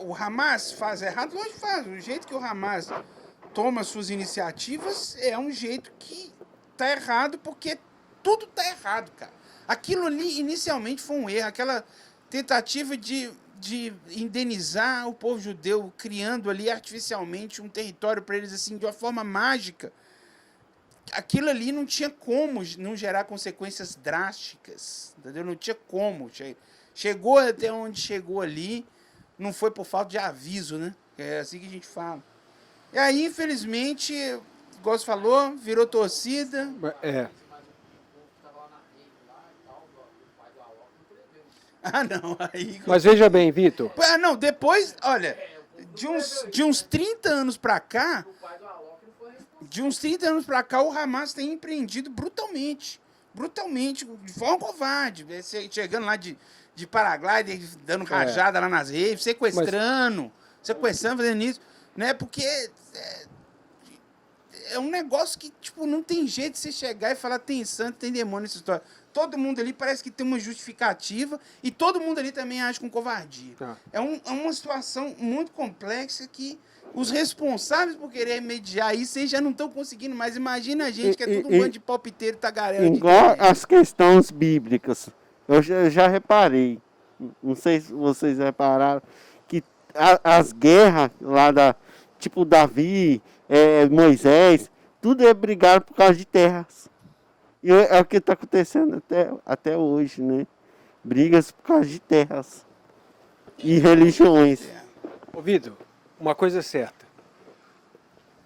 S3: o Hamas faz errado, hoje faz. O jeito que o Hamas toma suas iniciativas é um jeito que tá errado, porque tudo tá errado, cara. Aquilo ali inicialmente foi um erro, aquela tentativa de indenizar o povo judeu, criando ali artificialmente um território para eles assim de uma forma mágica. Aquilo ali não tinha como não gerar consequências drásticas, entendeu? Não tinha como. Chegou até onde chegou ali, não foi por falta de aviso, né? É assim que a gente fala. E aí, infelizmente, igual você falou, virou torcida. Ah, não, aí...
S1: Mas veja bem, Vitor.
S3: Não, depois, olha, de uns 30 anos pra cá, o Hamas tem empreendido brutalmente, de forma covarde, chegando lá de paraglider, dando rajada lá nas redes, sequestrando, fazendo isso, né, porque é um negócio que, tipo, não tem jeito de você chegar e falar tem santo, tem demônio nessa história. Todo mundo ali parece que tem uma justificativa e todo mundo ali também age com covardia. É uma situação muito complexa que os responsáveis por querer mediar isso, eles já não estão conseguindo mais. Imagina a gente que é tudo um bando de palpiteiro e tagarela.
S4: Igual as questões bíblicas. Eu já reparei, não sei se vocês repararam, que as guerras lá tipo Davi, Moisés, tudo é brigado por causa de terras. E é o que está acontecendo até hoje, né? Brigas por causa de terras e religiões.
S1: Ô Vitor, uma coisa é certa.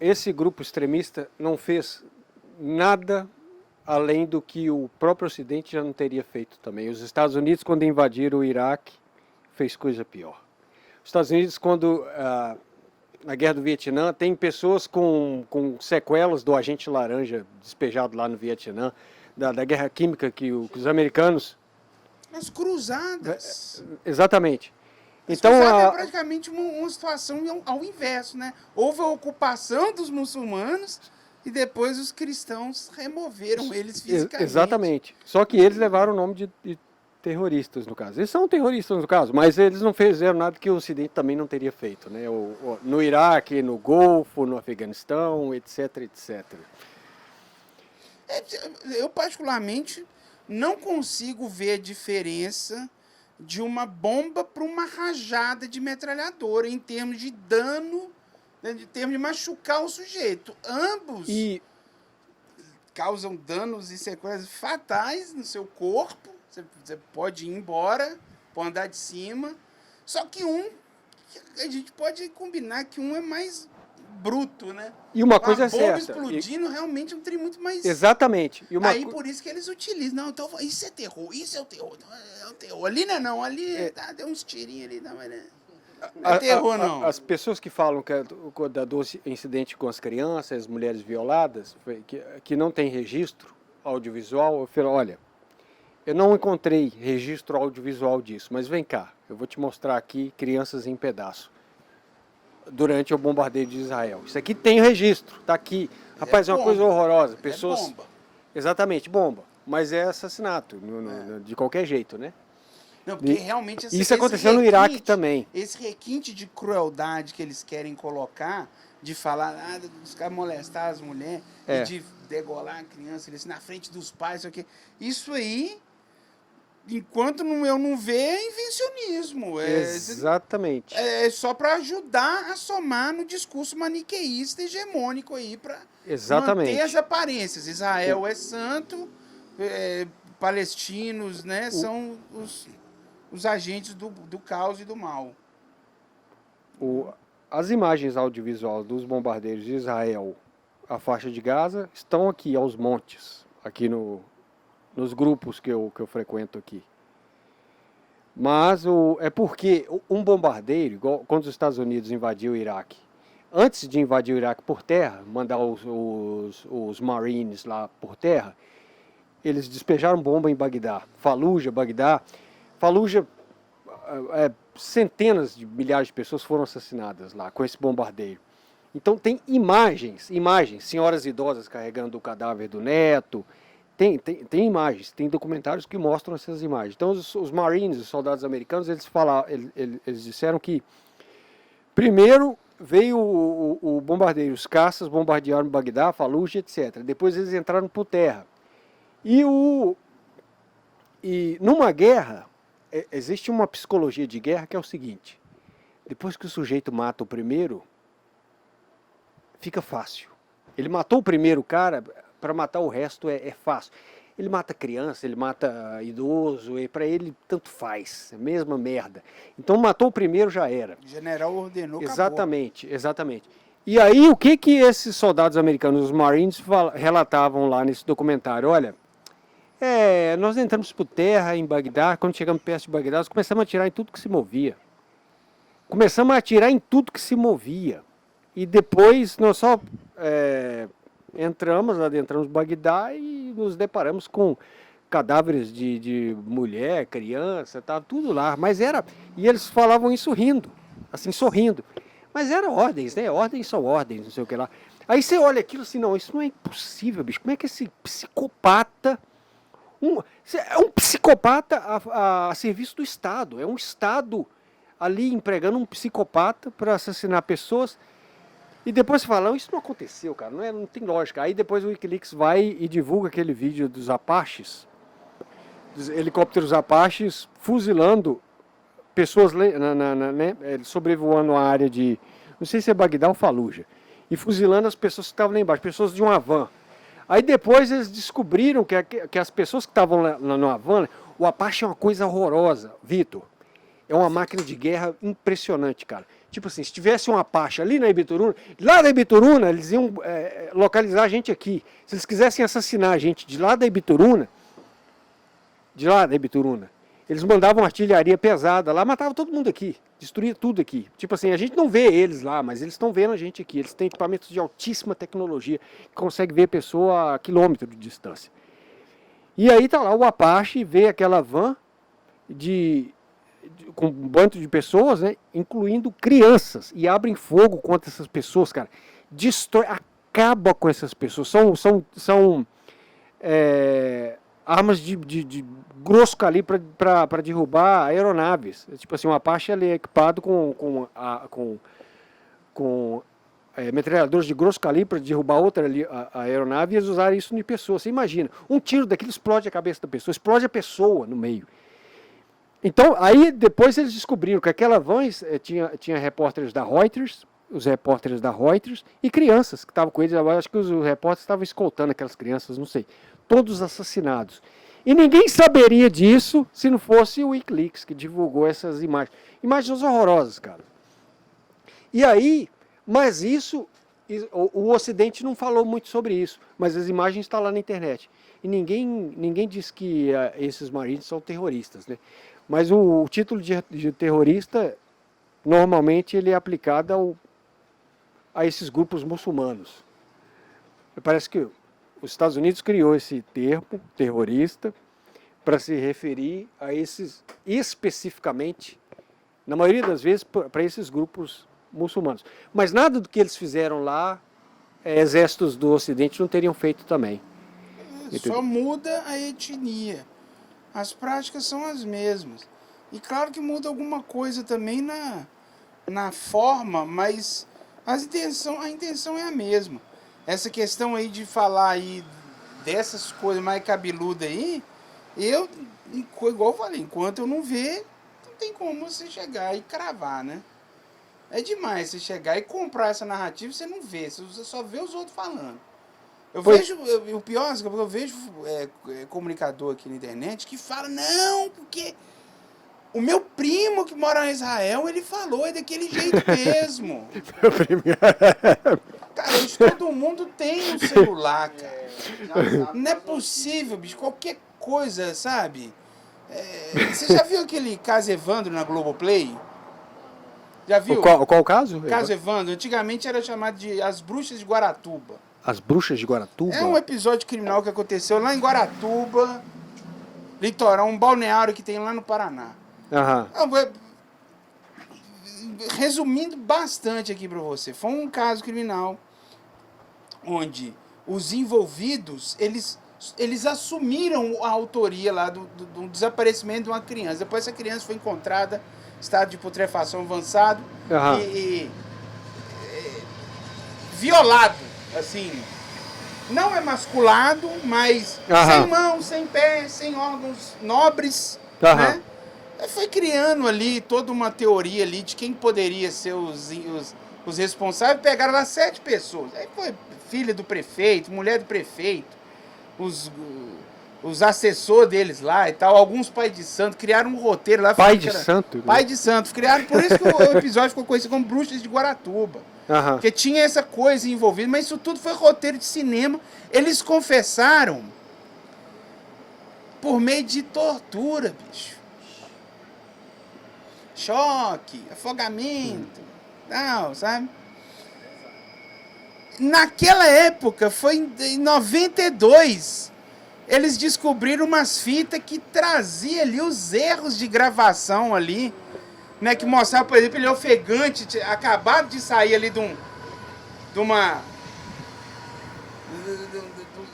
S1: Esse grupo extremista não fez nada além do que o próprio Ocidente já não teria feito também. Os Estados Unidos, quando invadiram o Iraque, fez coisa pior. Os Estados Unidos, quando na Guerra do Vietnã, tem pessoas com sequelas do agente laranja despejado lá no Vietnã, da guerra química que os americanos...
S3: As cruzadas.
S1: Exatamente.
S3: Então, é praticamente uma situação ao inverso, né? Houve a ocupação dos muçulmanos e depois os cristãos removeram eles fisicamente.
S1: Exatamente. Só que eles levaram o nome de terroristas, no caso. Eles são terroristas, no caso, mas eles não fizeram nada que o Ocidente também não teria feito, né? No Iraque, no Golfo, no Afeganistão, etc, etc.
S3: Eu, particularmente, não consigo ver a diferença de uma bomba para uma rajada de metralhadora em termos de dano, né, em termos de machucar o sujeito. Ambos causam danos e sequelas fatais no seu corpo. Você pode ir embora, pode andar de cima. Só que a gente pode combinar que um é mais bruto, né?
S1: E uma coisa é
S3: certa. A bomba
S1: certa.
S3: explodindo realmente é um trem muito mais...
S1: Exatamente.
S3: Aí por isso que eles utilizam. Não, então isso é terror, isso é o terror. Não, é o terror. Ali não é não, ali deu uns tirinhos ali, não, mas não é terror, não.
S1: As pessoas que falam que do incidente com as crianças, as mulheres violadas, que não tem registro audiovisual, eu falo, olha, eu não encontrei registro audiovisual disso, mas vem cá, eu vou te mostrar aqui crianças em pedaço durante o bombardeio de Israel. Isso aqui tem registro, tá aqui. Rapaz, é uma coisa horrorosa. Pessoas...
S3: É bomba.
S1: Exatamente, bomba. Mas é assassinato, de qualquer jeito, né?
S3: Não, porque realmente...
S1: Isso aconteceu no Iraque também.
S3: Esse requinte de crueldade que eles querem colocar, de falar, dos caras molestar as mulheres, e de degolar a criança, eles, na frente dos pais, isso aí... Enquanto eu não ver, é invencionismo.
S1: Exatamente.
S3: É só para ajudar a somar no discurso maniqueísta hegemônico aí, para manter as aparências. Israel é santo, palestinos, né, são os agentes do caos e do mal.
S1: As imagens audiovisuais dos bombardeiros de Israel, a faixa de Gaza, estão aqui aos montes, aqui nos grupos que eu frequento aqui. Mas é porque um bombardeiro, igual quando os Estados Unidos invadiu o Iraque, antes de invadir o Iraque por terra, mandar os Marines lá por terra, eles despejaram bomba em Bagdá, Bagdá. Fallujah, centenas de milhares de pessoas foram assassinadas lá com esse bombardeio. Então tem imagens, senhoras idosas carregando o cadáver do neto. Tem imagens, tem documentários que mostram essas imagens. Então os Marines, os soldados americanos, eles disseram que primeiro veio o bombardeio, os caças bombardearam Bagdá, Fallujah, etc. Depois eles entraram por terra. E numa guerra, existe uma psicologia de guerra que é o seguinte: depois que o sujeito mata o primeiro, fica fácil. Ele matou o primeiro cara... Para matar o resto é fácil. Ele mata criança, ele mata idoso, e para ele tanto faz, é a mesma merda. Então matou o primeiro, já era.
S3: O general ordenou,
S1: exatamente, acabou. Exatamente. E aí o que esses soldados americanos, os Marines, relatavam lá nesse documentário? Olha, nós entramos por terra em Bagdá, quando chegamos perto de Bagdá, nós começamos a atirar em tudo que se movia. E depois nós só... adentramos Bagdá e nos deparamos com cadáveres de mulher, criança, estava tudo lá. E eles falavam isso rindo, assim, sorrindo. Mas eram ordens, né? Ordens são ordens, não sei o que lá. Aí você olha aquilo assim, não, isso não é impossível, bicho. Como é que esse psicopata... É um psicopata a serviço do Estado. É um Estado ali empregando um psicopata para assassinar pessoas... E depois você fala, não, isso não aconteceu, cara, não tem lógica. Aí depois o Wikileaks vai e divulga aquele vídeo dos Apaches, dos helicópteros Apaches fuzilando pessoas, sobrevoando a área de, não sei se é Bagdá ou Fallujah, e fuzilando as pessoas que estavam lá embaixo, pessoas de uma van. Aí depois eles descobriram que as pessoas que estavam lá na van, o Apache é uma coisa horrorosa, Vitor. É uma máquina de guerra impressionante, cara. Tipo assim, se tivesse um Apache ali na Ibituruna, lá da Ibituruna, eles iam localizar a gente aqui. Se eles quisessem assassinar a gente de lá da Ibituruna, eles mandavam artilharia pesada lá, matavam todo mundo aqui, destruía tudo aqui. Tipo assim, a gente não vê eles lá, mas eles estão vendo a gente aqui. Eles têm equipamentos de altíssima tecnologia, que conseguem ver a pessoa a quilômetro de distância. E aí tá lá o Apache, vê aquela van com um bando de pessoas, né, incluindo crianças, e abrem fogo contra essas pessoas, cara. Destrói, acaba com essas pessoas. São armas de grosso calibre para derrubar aeronaves. Tipo assim, uma Apache ele é equipado com metralhadores de grosso calibre para derrubar outra a aeronave, e eles usaram isso em pessoas. Você imagina, um tiro daquilo explode a cabeça da pessoa, explode a pessoa no meio. Então, aí depois eles descobriram que aquela van tinha repórteres da Reuters, os repórteres da Reuters e crianças que estavam com eles. Eu acho que os repórteres estavam escoltando aquelas crianças, não sei. Todos assassinados. E ninguém saberia disso se não fosse o Wikileaks que divulgou essas imagens. Imagens horrorosas, cara. E aí, mas isso, o Ocidente não falou muito sobre isso, mas as imagens estão lá na internet. E ninguém diz que esses Marines são terroristas, né? Mas o título de terrorista, normalmente, ele é aplicado a esses grupos muçulmanos. Parece que os Estados Unidos criou esse termo, terrorista, para se referir a esses, especificamente, na maioria das vezes, para esses grupos muçulmanos. Mas nada do que eles fizeram lá, exércitos do Ocidente não teriam feito também.
S3: Só muda a etnia. As práticas são as mesmas. E claro que muda alguma coisa também na forma, mas a intenção é a mesma. Essa questão aí de falar aí dessas coisas mais cabeludas aí, igual eu falei, enquanto eu não ver, não tem como você chegar e cravar, né? É demais você chegar e comprar essa narrativa e você não vê, você só vê os outros falando. O pior é que eu vejo comunicador aqui na internet que fala, não, porque o meu primo que mora em Israel, ele falou, é daquele jeito mesmo.
S1: Meu primo.
S3: Cara, hoje todo mundo tem um celular, cara. Não é possível, bicho, qualquer coisa, sabe? Você já viu aquele caso Evandro na Globoplay? Já viu?
S1: Qual o caso?
S3: Caso Evandro, antigamente era chamado de As Bruxas de Guaratuba.
S1: As Bruxas de Guaratuba?
S3: É um episódio criminal que aconteceu lá em Guaratuba, litoral, um balneário que tem lá no Paraná.
S1: Aham.
S3: Resumindo bastante aqui pra você, foi um caso criminal onde os envolvidos, eles assumiram a autoria lá do desaparecimento de uma criança. Depois essa criança foi encontrada em estado de putrefação avançado e violado, assim, não emasculado, mas sem mãos, sem pés, sem órgãos nobres, né? Foi criando ali toda uma teoria ali de quem poderia ser os responsáveis. Pegaram lá 7 pessoas. Aí foi filha do prefeito, mulher do prefeito, os assessores deles lá e tal, alguns pais de santo, criaram um roteiro lá.
S1: Pai de santo?
S3: Pai de santo. Criaram, por isso que o episódio ficou conhecido como Bruxas de Guaratuba. Porque tinha essa coisa envolvida, mas isso tudo foi roteiro de cinema. Eles confessaram por meio de tortura, bicho. Choque, afogamento, não, sabe? Naquela época, foi em 92, eles descobriram umas fitas que traziam ali os erros de gravação ali, né? Que mostrava, por exemplo, ele ofegante, acabado de sair ali de uma...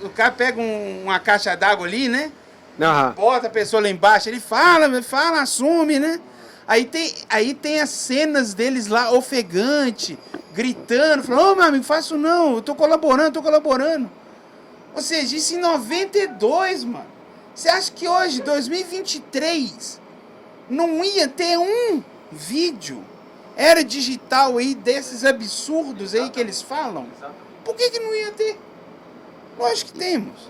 S3: O cara pega uma caixa d'água ali, né? Bota a pessoa lá embaixo, ele fala, assume, né? Aí tem as cenas deles lá, ofegante, gritando, falando, meu amigo, faço não, eu tô colaborando. Ou seja, isso em 92, mano. Você acha que hoje, 2023, não ia ter um vídeo, era digital aí, desses absurdos aí que eles falam? Por que não ia ter? Lógico que temos.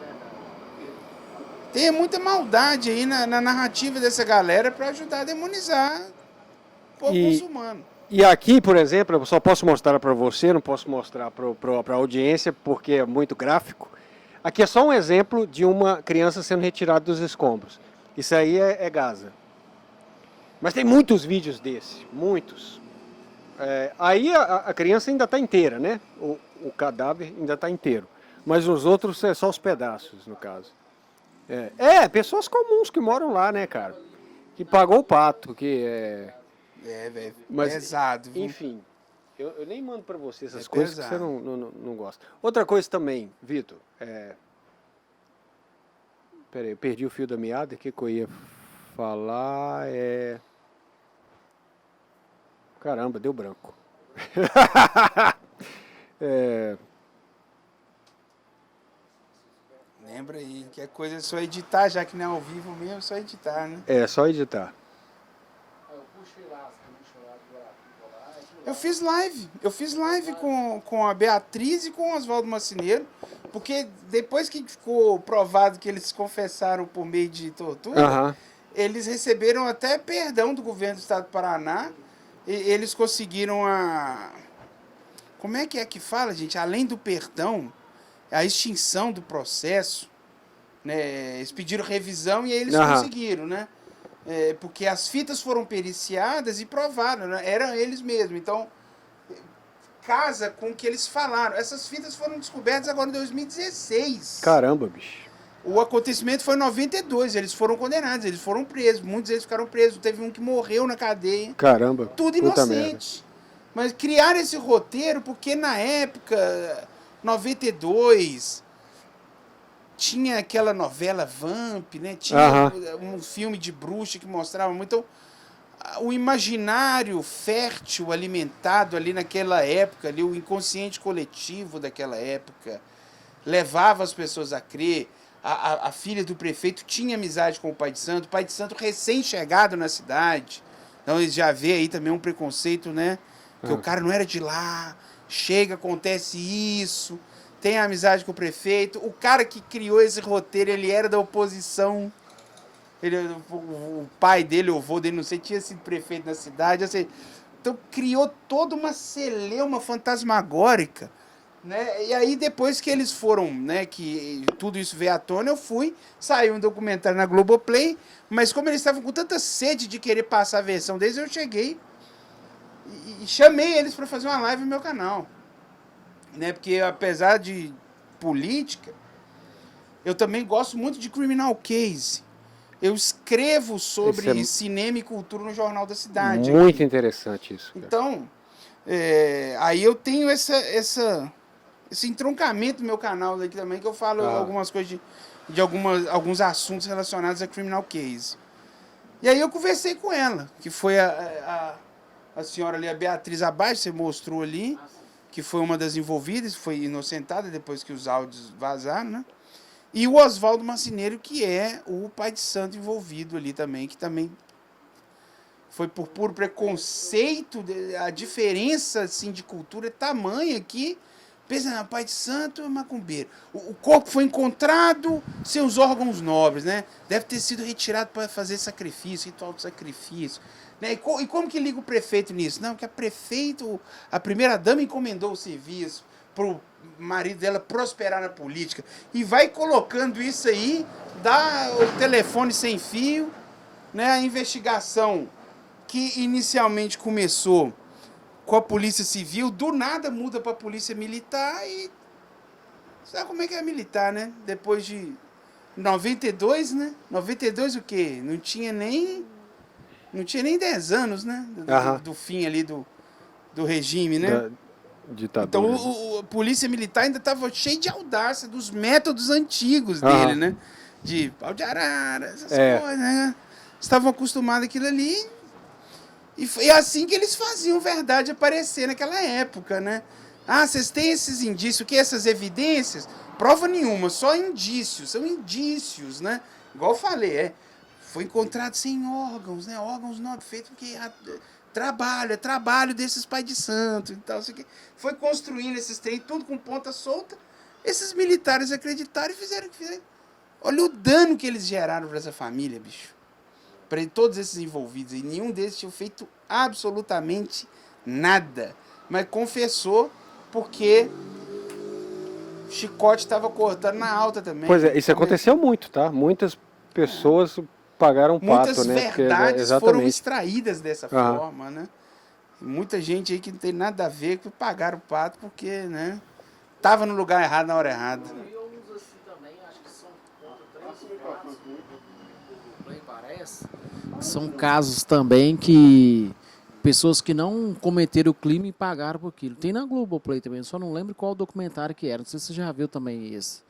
S3: Tem muita maldade aí na narrativa dessa galera para ajudar a demonizar o povo muçulmano.
S1: E aqui, por exemplo, eu só posso mostrar para você, não posso mostrar para a audiência porque é muito gráfico. Aqui é só um exemplo de uma criança sendo retirada dos escombros. Isso aí é Gaza. Mas tem muitos vídeos desse, muitos. Aí a criança ainda está inteira, né? O cadáver ainda está inteiro. Mas os outros é só os pedaços, no caso. Pessoas comuns que moram lá, né, cara? Que pagou o pato, que
S3: velho,
S1: mas,
S3: pesado. Viu?
S1: Enfim, Eu nem mando para você essas
S3: É
S1: coisas que
S3: pesado.
S1: você não gosta. Outra coisa também, Vitor, peraí, eu perdi o fio da meada, o que eu ia falar Caramba, deu branco.
S3: Lembra aí, que é coisa é só editar, já que não é ao vivo mesmo, é só editar, né?
S1: É, só editar.
S3: Eu fiz live com a Beatriz e com o Oswaldo Macineiro, porque depois que ficou provado que eles se confessaram por meio de tortura,
S1: Aham.
S3: eles receberam até perdão do governo do estado do Paraná, e eles conseguiram a... Como é que fala, gente? Além do perdão, a extinção do processo, né? Eles pediram revisão e aí eles
S1: Aham.
S3: conseguiram, né? Porque as fitas foram periciadas e provaram, né? Eram eles mesmos. Então, casa com o que eles falaram. Essas fitas foram descobertas agora em 2016.
S1: Caramba, bicho.
S3: O acontecimento foi em 92, eles foram condenados, eles foram presos, muitos deles ficaram presos, teve um que morreu na cadeia.
S1: Caramba.
S3: Tudo
S1: puta
S3: inocente. Mas criaram esse roteiro porque na época, 92, tinha aquela novela Vamp, né? Tinha
S1: Aham.
S3: um filme de bruxa que mostrava muito. Então, o imaginário fértil alimentado ali naquela época, ali, o inconsciente coletivo daquela época, levava as pessoas a crer. A filha do prefeito tinha amizade com o pai de santo recém-chegado na cidade. Então ele já vê aí também um preconceito, né? Que o cara não era de lá, chega, acontece isso, tem amizade com o prefeito. O cara que criou esse roteiro, ele era da oposição. O pai dele, o avô dele, não sei, tinha sido prefeito na cidade. Assim, então criou toda uma celeuma fantasmagórica. Né? E aí depois que eles foram, né, que tudo isso veio à tona, eu fui, saiu um documentário na Globoplay, mas como eles estavam com tanta sede de querer passar a versão deles, eu cheguei e chamei eles para fazer uma live no meu canal, né? Porque apesar de política, eu também gosto muito de criminal case. Eu escrevo sobre
S1: Isso é
S3: cinema e cultura no Jornal da Cidade.
S1: muito
S3: aqui.
S1: interessante isso. Cara.
S3: Então, aí eu tenho esse entroncamento no meu canal aqui também, que eu falo algumas coisas de alguns assuntos relacionados a criminal case. E aí eu conversei com ela, que foi a senhora ali, a Beatriz Abaixo, você mostrou ali, que foi uma das envolvidas, foi inocentada depois que os áudios vazaram, né? E o Oswaldo Macineiro, que é o pai de santo envolvido ali também, que também foi por puro preconceito, a diferença assim, de cultura é tamanha que, pensa, pai de santo é macumbeiro. O corpo foi encontrado sem os órgãos nobres, né? Deve ter sido retirado para fazer sacrifício, ritual de sacrifício. Né? E como que liga o prefeito nisso? Não, que a primeira dama encomendou o serviço para o marido dela prosperar na política. E vai colocando isso aí, dá o telefone sem fio, né? A investigação que inicialmente começou com a polícia civil, do nada muda para a polícia militar e... Sabe como é que é militar, né? Depois de 92, né? 92 o quê? Não tinha nem 10 anos, né? Do fim ali do regime, né?
S1: Da ditadura.
S3: Então a polícia militar ainda estava cheia de audácia dos métodos antigos dele, né? De pau de arara, essas coisas, né? Estavam acostumados àquilo ali. E foi assim que eles faziam verdade aparecer naquela época, né? Ah, vocês têm esses indícios, o que? Essas evidências? Prova nenhuma, só indícios, são indícios, né? Igual eu falei, foi encontrado sem órgãos, né? Órgãos não feitos porque trabalho desses pais de santo e tal, assim, foi construindo esses trem, tudo com ponta solta. Esses militares acreditaram e fizeram o que fizeram. Olha o dano que eles geraram para essa família, bicho. Para todos esses envolvidos. E nenhum deles tinha feito absolutamente nada. Mas confessou porque o chicote estava cortando na alta também.
S1: Pois é, isso aconteceu muito, tá? Muitas pessoas pagaram pato,
S3: muitas
S1: né?
S3: verdades
S1: Porque,
S3: foram extraídas dessa
S1: Aham.
S3: forma, né? Muita gente aí que não tem nada a ver, que pagaram o pato porque, né? Tava no lugar errado na hora errada.
S2: E uns assim também, acho que são três casos, parece. São casos também que pessoas que não cometeram o crime e pagaram por aquilo. Tem na Globoplay também, eu só não lembro qual documentário que era. Não sei se você já viu também esse.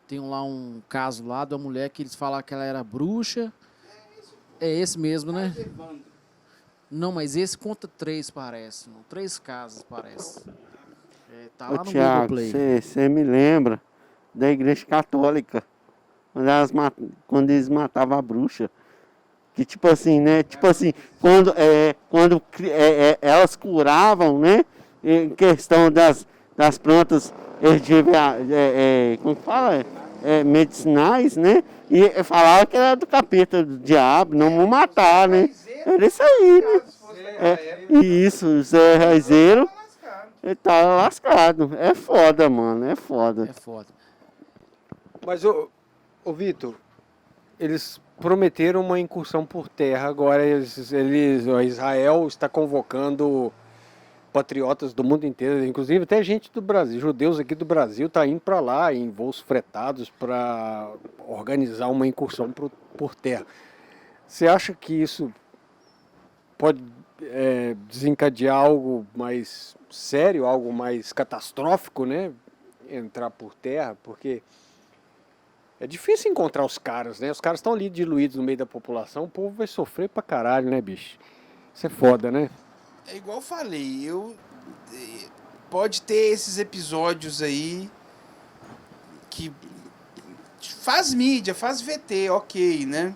S2: Tem lá um caso lá da mulher que eles falaram que ela era bruxa. É esse mesmo, né? Não, mas esse conta 3, parece. 3 casos, parece. Tá lá
S4: Ô,
S2: no
S4: Thiago,
S2: Globoplay.
S4: você me lembra da Igreja Católica, quando eles matavam a bruxa. Que tipo assim, né? Tipo assim, quando elas curavam, né? Em questão das plantas como que fala? Medicinais, né? E falava que era do capeta, do diabo, não vão matar, né? Era isso aí, né? E isso, o Zé Raizeiro, ele tá lascado. É foda, mano, é foda.
S2: É foda.
S1: Mas, ô Vitor, eles prometeram uma incursão por terra, agora Israel está convocando patriotas do mundo inteiro, inclusive até gente do Brasil, judeus aqui do Brasil, tá indo para lá em voos fretados para organizar uma incursão por terra. Você acha que isso pode desencadear algo mais sério, algo mais catastrófico, né? Entrar por terra, porque é difícil encontrar os caras, né? Os caras estão ali diluídos no meio da população, o povo vai sofrer pra caralho, né, bicho? Isso é foda, né?
S3: É igual eu falei, pode ter esses episódios aí que faz mídia, faz VT, ok, né?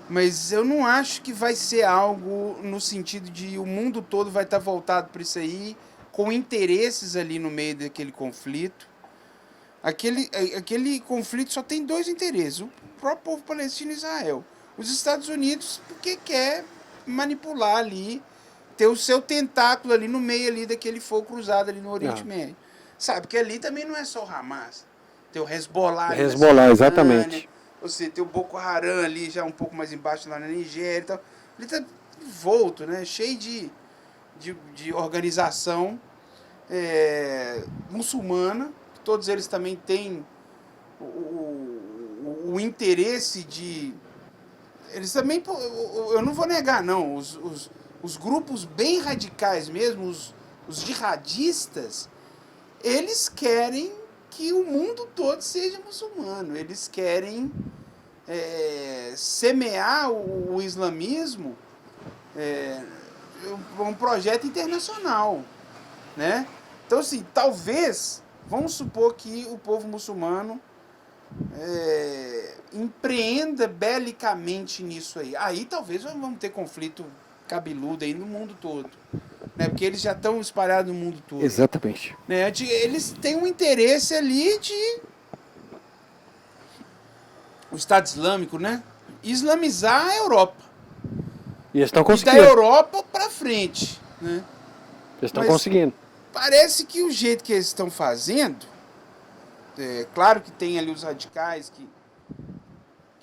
S3: Mas eu não acho que vai ser algo no sentido de o mundo todo vai estar voltado para isso aí, com interesses ali no meio daquele conflito. Aquele conflito só tem 2 interesses, o próprio povo palestino e Israel. Os Estados Unidos, porque quer manipular ali, ter o seu tentáculo ali no meio ali daquele fogo cruzado ali no Oriente Médio. Sabe que ali também não é só o Hamas. Tem o Hezbollah.
S1: Hezbollah, exatamente.
S3: Você tem o Boko Haram ali já um pouco mais embaixo lá na Nigéria e tal. Ele tá volto, né? Cheio de organização muçulmana. Todos eles também têm o interesse de... Eles também... Eu não vou negar, não. Os grupos bem radicais mesmo, os jihadistas, eles querem que o mundo todo seja muçulmano. Eles querem semear o islamismo um projeto internacional, né? Então, assim, talvez, vamos supor que o povo muçulmano empreenda belicamente nisso aí. Aí talvez vamos ter conflito cabeludo aí no mundo todo, né? Porque eles já estão espalhados no mundo todo.
S1: Exatamente.
S3: Né? Eles têm um interesse ali de o Estado Islâmico, né? Islamizar a Europa.
S1: E eles estão
S3: E da
S1: conseguindo.
S3: Europa para frente, né?
S1: Eles estão
S3: Mas
S1: conseguindo.
S3: parece que o jeito que eles estão fazendo, claro que tem ali os radicais que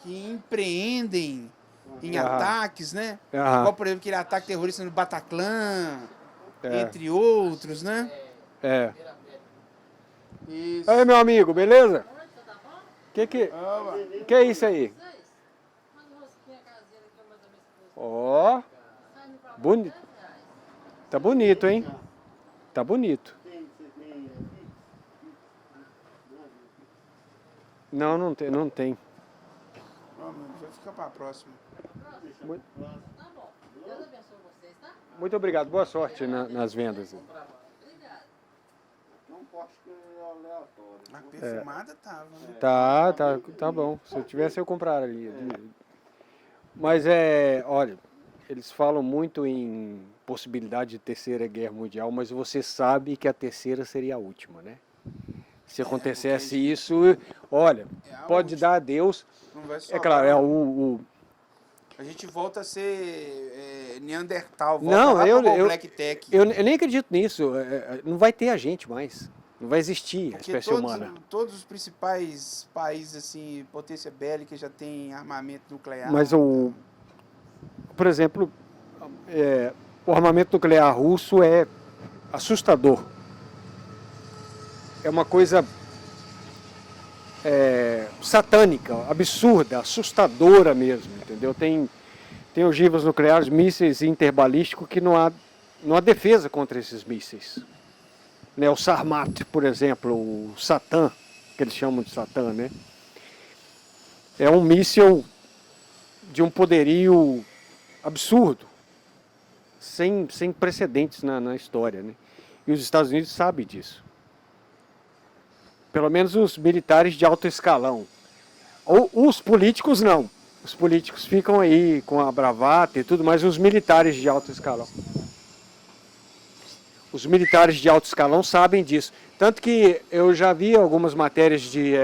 S3: empreendem em ataques, né? Igual, por exemplo, aquele ataque terrorista no Bataclan, entre outros, né? Isso.
S1: Aí, meu amigo, beleza? Que é isso aí? Ó, bonito. Tá bonito, hein? Tá bonito. Não tem.
S3: Não, vai ficar para a próxima.
S1: Muito obrigado, boa sorte nas vendas.
S3: A perfumada tava, né?
S1: Tá bom. Se eu tivesse, eu comprar ali. Mas olha, eles falam muito em possibilidade de terceira guerra mundial, mas você sabe que a terceira seria a última, né? Se acontecesse isso, olha, pode dar a Deus.
S3: Não vai
S1: É claro,
S3: a gente volta a ser Neandertal,
S1: Não,
S3: volta
S1: eu
S3: Black Tech.
S1: Eu nem acredito nisso. Não vai ter a gente mais. Não vai existir a espécie humana.
S3: Todos os principais países, assim, potência bélica já tem armamento nuclear.
S1: Mas por exemplo, o armamento nuclear russo é assustador. É uma coisa satânica, absurda, assustadora mesmo, entendeu? Tem Tem ogivas nucleares, mísseis interbalísticos, que não há defesa contra esses mísseis. Né, o Sarmat, por exemplo, o Satã, que eles chamam de Satã, né? É um míssil de um poderio absurdo, sem precedentes na história, né? E os Estados Unidos sabem disso. Pelo menos os militares de alto escalão. Ou os políticos não. Os políticos ficam aí com a bravata e tudo, mas os militares de alto escalão. Os militares de alto escalão sabem disso. Tanto que eu já vi algumas matérias de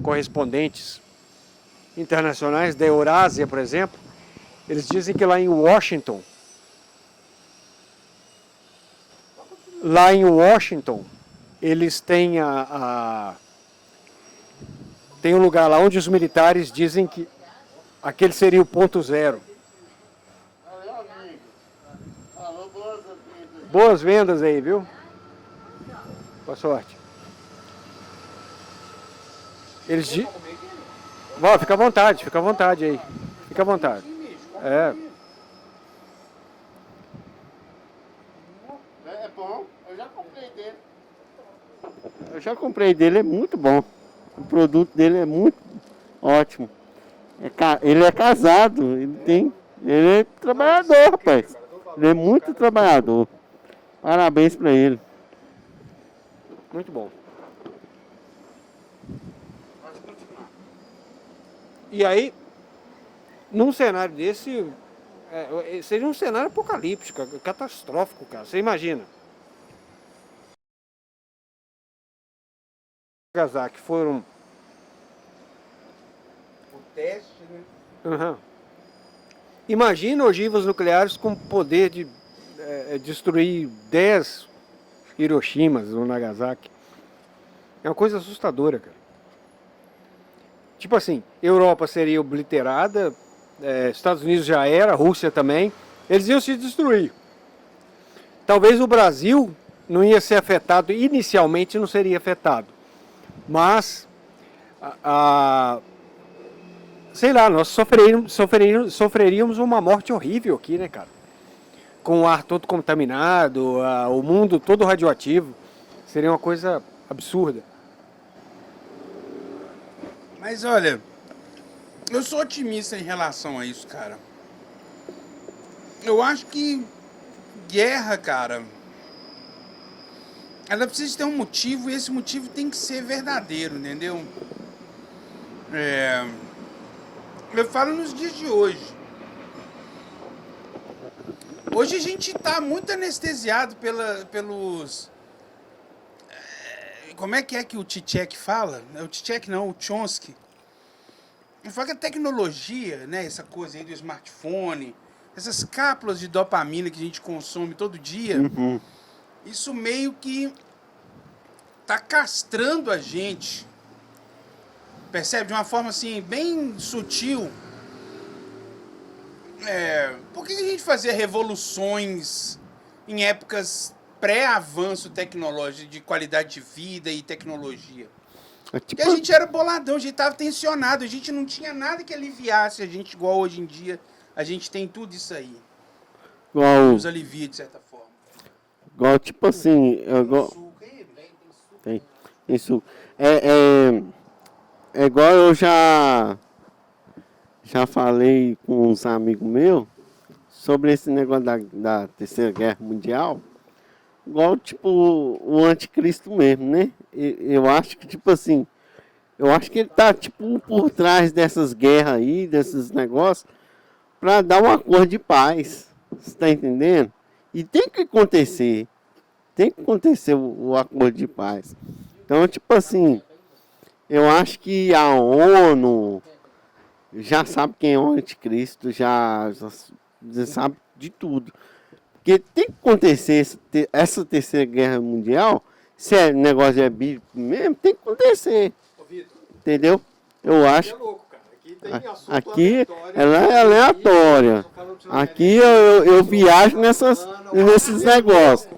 S1: correspondentes internacionais, da Eurásia, por exemplo. Eles dizem que lá em Washington, eles têm tem um lugar lá onde os militares dizem que aquele seria o ponto zero.
S4: Valeu, amigo. Falou, boas vendas.
S1: Boas vendas aí, viu? Boa sorte. Eles dizem... Fica à vontade aí. Fica à vontade. É.
S4: É bom, eu já comprei dele, é muito bom. O produto dele é muito ótimo. Ele é casado, ele é trabalhador, rapaz. Ele é muito trabalhador. Parabéns pra ele.
S1: Muito bom. E aí, num cenário desse, seria um cenário apocalíptico, catastrófico, cara. Você imagina. Nagasaki foram...
S3: O teste, né?
S1: Uhum. Imagina ogivas nucleares com poder de destruir 10 Hiroshimas ou Nagasaki. É uma coisa assustadora, cara. Tipo assim, Europa seria obliterada, Estados Unidos já era, Rússia também. Eles iam se destruir. Talvez o Brasil não ia ser afetado, inicialmente não seria afetado. Mas, sei lá, nós sofreríamos uma morte horrível aqui, né, cara? Com o ar todo contaminado, o mundo todo radioativo. Seria uma coisa absurda.
S3: Mas olha, eu sou otimista em relação a isso, cara. Eu acho que guerra, cara, ela precisa ter um motivo e esse motivo tem que ser verdadeiro, entendeu? Eu falo nos dias de hoje. Hoje a gente tá muito anestesiado pelos... Como é que o Tchek fala? O Tchek não, o Chomsky. Ele fala que a tecnologia, né, essa coisa aí do smartphone, essas cápsulas de dopamina que a gente consome todo dia, isso meio que tá castrando a gente. Percebe? De uma forma assim, bem sutil. Por que a gente fazia revoluções em épocas pré-avanço tecnológico, de qualidade de vida e tecnologia? Porque a gente era boladão, a gente tava tensionado, a gente não tinha nada que aliviasse a gente igual hoje em dia. A gente tem tudo isso aí. Nos alivia, de certa forma.
S4: Igual, tipo assim... Tem suco. É igual eu já falei com uns amigos meus sobre esse negócio da Terceira Guerra Mundial. Igual, tipo, o anticristo mesmo, né? Eu acho que, tipo assim, eu acho que ele tá, tipo, por trás dessas guerras aí, desses negócios, pra dar um acordo de paz. Você tá entendendo? E tem que acontecer. Tem que acontecer o acordo de paz. Então, tipo assim, eu acho que a ONU já sabe quem é o anticristo, já sabe de tudo. Porque tem que acontecer essa Terceira Guerra Mundial, se é negócio é bíblico mesmo, tem que acontecer. Entendeu? Eu acho. Aqui ela é aleatória. Aqui eu viajo nesses negócios.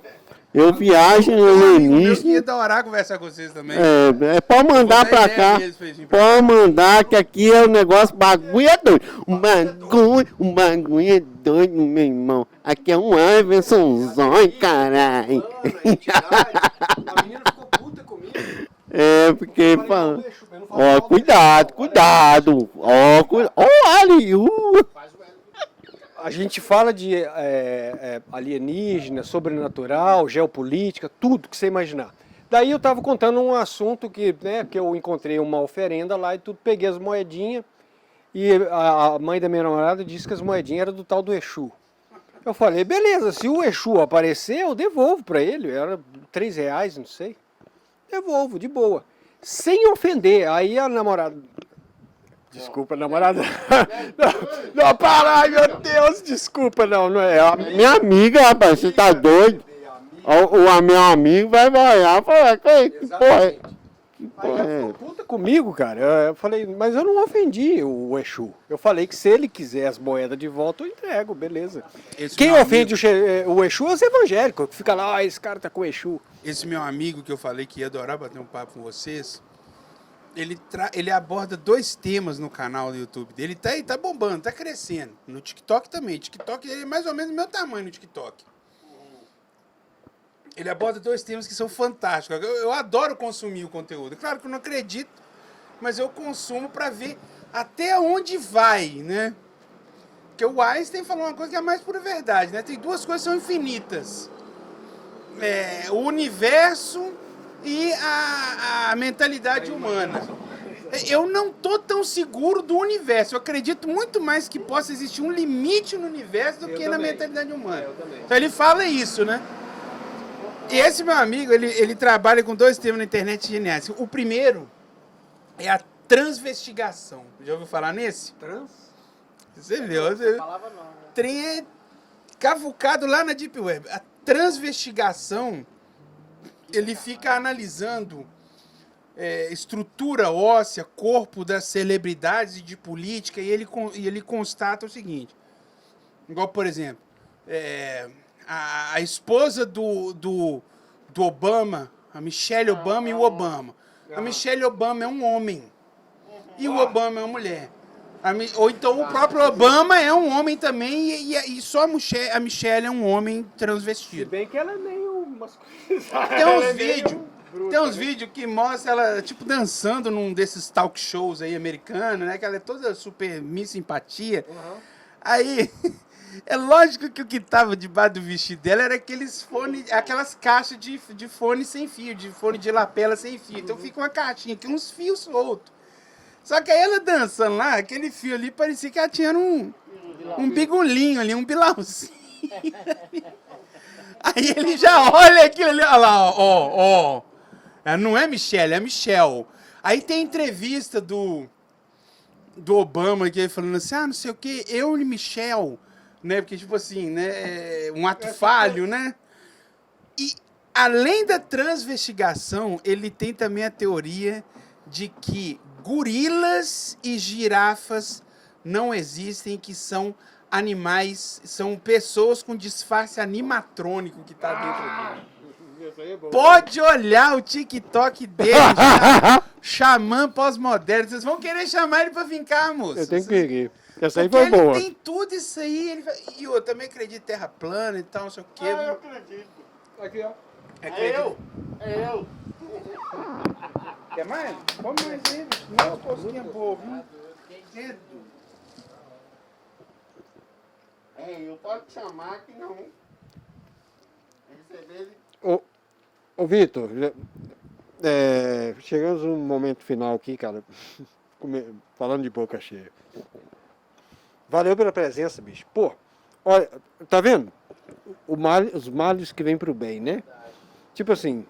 S4: Eu viajo no
S3: Tem um amigo meu que ia
S4: alienígena.
S3: adorar conversar com vocês também.
S4: Pode mandar
S3: Vou dar
S4: pra
S3: ideia
S4: cá.
S3: deles pra eles virem pra
S4: Pode mandar que aqui é o negócio, bagulho é doido. Um bagulho é doido, meu irmão. Aqui é um Iversonzão, caralho.
S1: A menina ficou puta comigo.
S4: É, porque,
S1: Eu falei,
S4: fala.
S1: não, deixa, eu não falo mal
S4: Ó,
S1: do
S4: cuidado,
S1: Exu.
S4: cuidado. Ó, cuidado. Ó, ali.
S1: A gente fala de alienígena, sobrenatural, geopolítica, tudo que você imaginar. Daí eu estava contando um assunto que eu encontrei uma oferenda lá e tudo, peguei as moedinhas e a mãe da minha namorada disse que as moedinhas eram do tal do Exu. Eu falei, beleza, se o Exu aparecer, eu devolvo para ele, era R$3, não sei. Devolvo, de boa. Sem ofender. Aí a namorada... Desculpa, namorada. Não, para, ai meu Deus, desculpa, não é.
S4: Minha amiga, rapaz, você tá doido? O meu amigo vai olhar e falar, que porra é?
S1: Aí ela ficou puta comigo, cara. Eu falei, mas eu não ofendi o Exu. Eu falei que se ele quiser as moedas de volta, eu entrego, beleza. Quem ofende o Exu é os evangélicos, que fica lá, esse cara tá com o Exu.
S3: Esse meu amigo que eu falei que ia adorar bater um papo com vocês, ele aborda 2 temas no canal do YouTube dele. Ele tá bombando, tá crescendo. No TikTok também. TikTok ele é mais ou menos do meu tamanho no TikTok. Ele aborda 2 temas que são fantásticos. Eu adoro consumir o conteúdo. Claro que eu não acredito, mas eu consumo para ver até onde vai, né? Porque o Einstein falou uma coisa que é a mais pura verdade, né? Tem 2 coisas que são infinitas. O universo e a mentalidade humana. Eu não tô tão seguro do universo. Eu acredito muito mais que possa existir um limite no universo do que na mentalidade humana. Então ele fala isso, né? E esse meu amigo, ele trabalha com 2 temas na internet geniais. O primeiro é a transvestigação. Já ouviu falar nesse? Você viu?
S2: Falava não.
S3: Trem é cavucado lá na Deep Web. A transvestigação, ele fica analisando estrutura óssea, corpo das celebridades e de política, e ele constata o seguinte. Igual, por exemplo, a esposa do Obama, a Michelle Obama e o Obama. A Michelle Obama é um homem e o Obama é uma mulher. Ou então o próprio Obama é um homem também e só a Michelle é um homem
S1: Se
S3: transvestido.
S1: bem que ela é meio masculinizada.
S3: Tem uns vídeos que mostram ela, tipo, dançando num desses talk shows aí americanos, né? Que ela é toda super Miss Simpatia. Aí, é lógico que o que tava debaixo do vestido dela era aqueles fones, aquelas caixas de fone sem fio, de fone de lapela sem fio. Então fica uma caixinha, tem uns fios soltos. Só que aí ela dançando lá, aquele fio ali parecia que ela tinha um bigolinho ali, um bilauzinho. Aí ele já olha aquilo ali, olha lá, ó. Não é Michelle, é Michelle. Aí tem entrevista do Obama que ele falando assim, não sei o que, eu e Michelle, né? Porque, tipo assim, né? Um ato falho, né? E além da transvestigação, ele tem também a teoria de que gorilas e girafas não existem, que são animais, são pessoas com disfarce animatrônico que tá dentro dele. Pode olhar o TikTok dele, xamã pós-moderno. Vocês vão querer chamar ele pra vincar, moço.
S1: Eu tenho que querer. Essa aí
S3: Porque
S1: foi boa.
S3: ele tem tudo isso aí. E eu também acredito em terra plana e tal, não sei o quê.
S4: Eu acredito.
S1: Aqui, ó.
S4: É eu.
S3: Quer mais? Come mais aí, bicho. Não, posquinha boa, viu? Dedo.
S4: Eu posso te chamar que não. Receber ele.
S1: Ô Vitor, chegamos num momento final aqui, cara, falando de boca cheia. Valeu pela presença, bicho. Pô, olha, tá vendo? Os males que vêm pro bem, né? Tipo assim,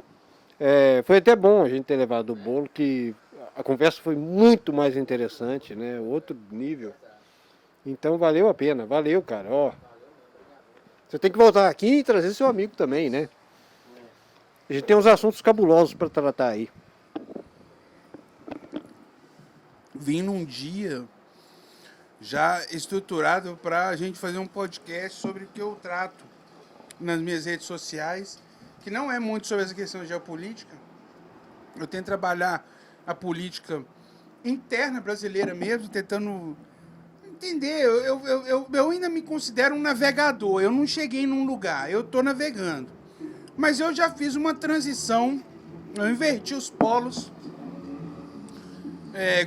S1: foi até bom a gente ter levado o bolo, que a conversa foi muito mais interessante, né? Outro nível. Então valeu a pena, valeu, cara, ó. Você tem que voltar aqui e trazer seu amigo também, né? A gente tem uns assuntos cabulosos para tratar aí.
S3: Vim num dia já estruturado para a gente fazer um podcast sobre o que eu trato nas minhas redes sociais, que não é muito sobre essa questão de geopolítica. Eu tento trabalhar a política interna brasileira mesmo, tentando entender. Eu ainda me considero um navegador. Eu não cheguei num lugar, eu estou navegando. Mas eu já fiz uma transição, eu inverti os polos.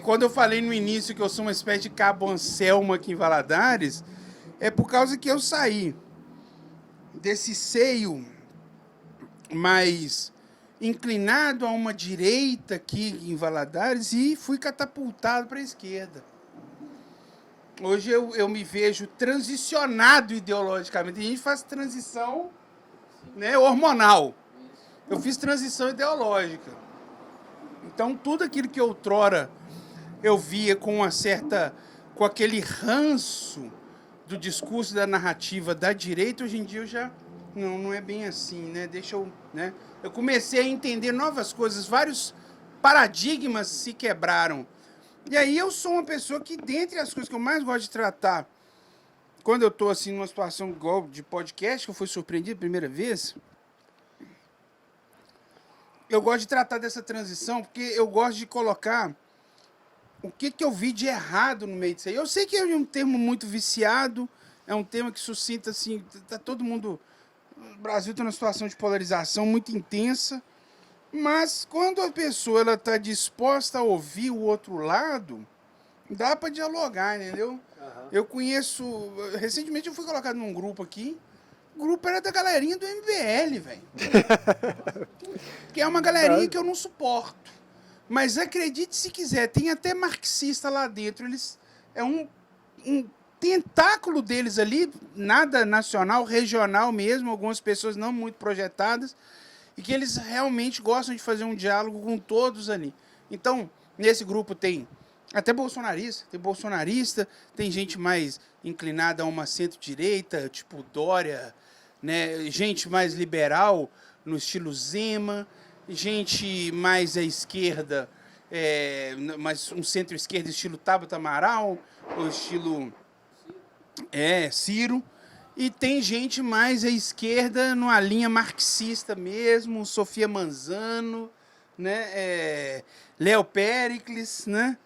S3: Quando eu falei no início que eu sou uma espécie de Cabo Anselmo aqui em Valadares, é por causa que eu saí desse seio mais inclinado a uma direita aqui em Valadares e fui catapultado para a esquerda. Hoje eu me vejo transicionado ideologicamente. A gente faz transição, né, hormonal. Eu fiz transição ideológica. Então, tudo aquilo que outrora eu via com com aquele ranço do discurso da narrativa da direita, hoje em dia eu já não é bem assim, né? Eu comecei a entender novas coisas, vários paradigmas se quebraram. E aí eu sou uma pessoa que, dentre as coisas que eu mais gosto de tratar, quando eu estou assim numa situação igual de podcast, que eu fui surpreendido a primeira vez, eu gosto de tratar dessa transição, porque eu gosto de colocar o que eu vi de errado no meio disso aí. Eu sei que é um termo muito viciado, é um tema que suscita, assim, tá todo mundo... O Brasil está numa situação de polarização muito intensa, mas quando a pessoa está disposta a ouvir o outro lado, dá para dialogar, entendeu? Uhum. Eu conheço... Recentemente eu fui colocado num grupo aqui, o grupo era da galerinha do MBL, velho. Que é uma galerinha que eu não suporto. Mas acredite se quiser, tem até marxista lá dentro. É um tentáculo deles ali, nada nacional, regional mesmo, algumas pessoas não muito projetadas, e que eles realmente gostam de fazer um diálogo com todos ali. Então, nesse grupo tem até bolsonarista, tem gente mais inclinada a uma centro-direita, tipo Dória, né? Gente mais liberal, no estilo Zema, gente mais à esquerda, mais um centro-esquerda estilo Tabata Amaral, ou estilo Ciro, e tem gente mais à esquerda numa linha marxista mesmo, Sofia Manzano, né? Léo Péricles, né?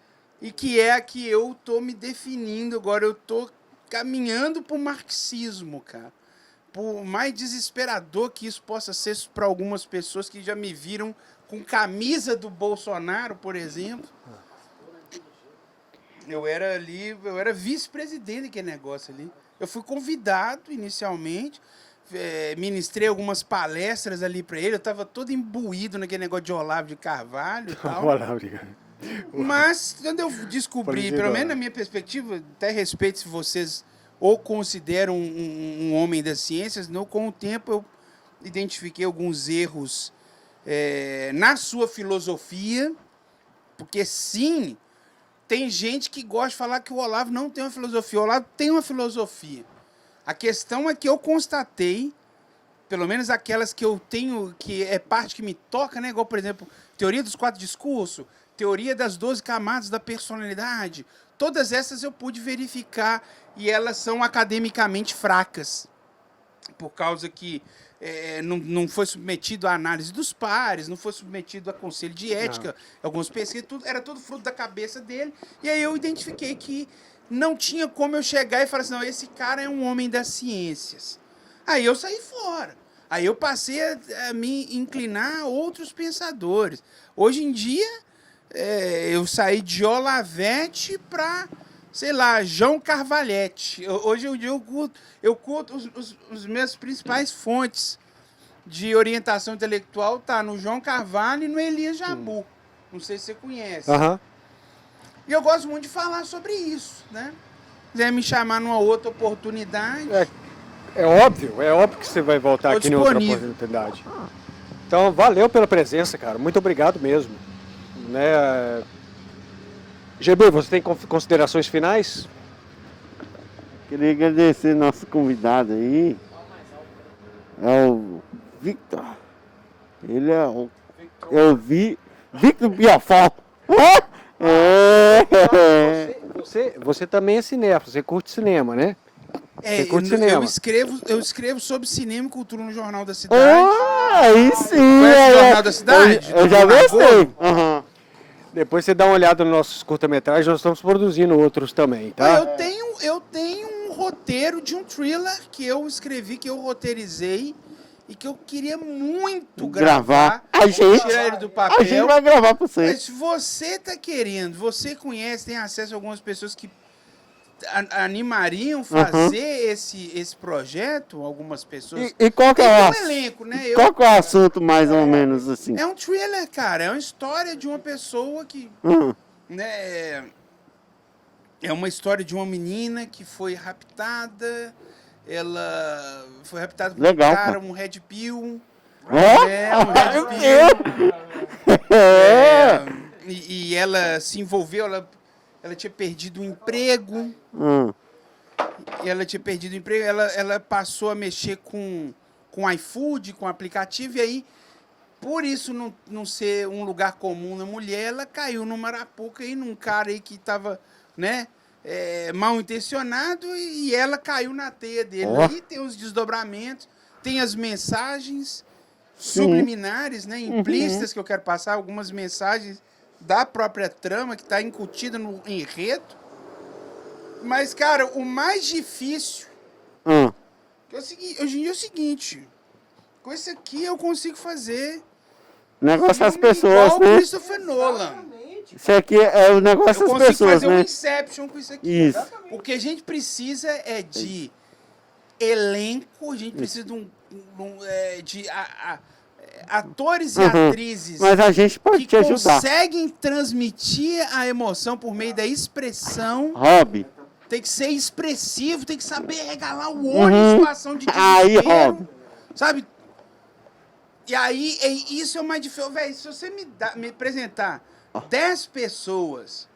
S3: E que é a que eu estou me definindo agora, eu estou caminhando para o marxismo, cara. Por mais desesperador que isso possa ser para algumas pessoas que já me viram com camisa do Bolsonaro, por exemplo. Eu era vice-presidente daquele negócio ali. Eu fui convidado inicialmente, ministrei algumas palestras ali para ele, eu estava todo imbuído naquele negócio de Olavo de Carvalho e tal. Mas quando eu descobri, pelo menos na minha perspectiva, até respeito se vocês ou considero um homem das ciências, com o tempo eu identifiquei alguns erros na sua filosofia, porque sim, tem gente que gosta de falar que o Olavo não tem uma filosofia. O Olavo tem uma filosofia. A questão é que eu constatei, pelo menos aquelas que eu tenho, que é parte que me toca, né? Igual, por exemplo, teoria dos 4 discursos, teoria das 12 camadas da personalidade, todas essas eu pude verificar e elas são academicamente fracas, por causa que não foi submetido à análise dos pares, não foi submetido a conselho de ética, algumas pesquisas, era tudo fruto da cabeça dele, e aí eu identifiquei que não tinha como eu chegar e falar assim, não, esse cara é um homem das ciências. Aí eu saí fora. Aí eu passei a me inclinar a outros pensadores. Hoje em dia, eu saí de Olavete para, sei lá, João Carvalhete. Hoje em dia eu curto os meus principais fontes de orientação intelectual, tá no João Carvalho e no Elias Jabbour. Não sei se você conhece.
S1: Uhum.
S3: E eu gosto muito de falar sobre isso, né? Se quiser me chamar numa outra oportunidade...
S1: É óbvio que você vai voltar aqui em outra oportunidade. Então, valeu pela presença, cara. Muito obrigado mesmo. Né? GB, você tem considerações finais?
S4: Queria agradecer nosso convidado aí. É o Victor. Ele é o Victor Biafó.
S1: Você também é cinéfilo, você curte cinema, né? Você curte cinema.
S3: Eu escrevo sobre cinema e cultura no Jornal da Cidade.
S4: Aí sim.
S3: Conhece o Jornal da Cidade?
S4: Eu já
S3: Do Lula
S4: gostei.
S3: Globo?
S4: Aham.
S1: Depois você dá uma olhada nos nossos curta-metragens, nós estamos produzindo outros também, tá?
S3: Eu tenho um roteiro de um thriller que eu escrevi, que eu roteirizei e que eu queria muito gravar.
S4: A gente,
S3: tirar ele do
S4: a gente
S3: papel.
S4: vai gravar pra você.
S3: Mas se você tá querendo, você conhece, tem acesso a algumas pessoas que animariam fazer esse projeto, algumas pessoas.
S4: E qual que
S3: Tem
S4: é
S3: um
S4: o
S3: elenco, né?
S4: qual que é o assunto mais ou menos assim?
S3: É um thriller, cara. É uma história de uma pessoa que, né? É uma história de uma menina que foi raptada. Ela foi raptada por
S4: Legal,
S3: um cara,
S4: cara.
S3: um Red Pill.
S4: Ó,
S3: Um Red Pill. E ela se envolveu, ela tinha perdido o emprego. Ela passou a mexer com iFood, com iPlicativo, e aí, por isso não ser um lugar comum na mulher, ela caiu numa arapuca aí, num cara aí que tava, né, mal intencionado, e ela caiu na teia dele.
S4: Ó.
S3: Aí tem os desdobramentos, tem as mensagens subliminares, né, implícitas que eu quero passar, algumas mensagens da própria trama que está incutida no enredo. Mas, cara, o mais difícil que hoje em dia é o seguinte: com esse aqui eu consigo fazer
S4: O negócio das
S3: filme
S4: pessoas,
S3: igual
S4: né?
S3: Christopher Nolan.
S4: Isso aqui é o negócio
S3: Eu
S4: das
S3: consigo
S4: pessoas,
S3: fazer um
S4: né?
S3: Inception com isso aqui.
S4: Isso.
S3: O que a gente precisa é de elenco, a gente precisa de atores e atrizes
S4: Mas a gente pode
S3: que
S4: te ajudar.
S3: conseguem transmitir a emoção por meio da expressão.
S4: Rob,
S3: Tem que ser expressivo, tem que saber regalar o olho em situação de
S4: Aí,
S3: desespero.
S4: Rob.
S3: Sabe? E aí, isso é o mais difícil. Véi, se você me apresentar 10 pessoas,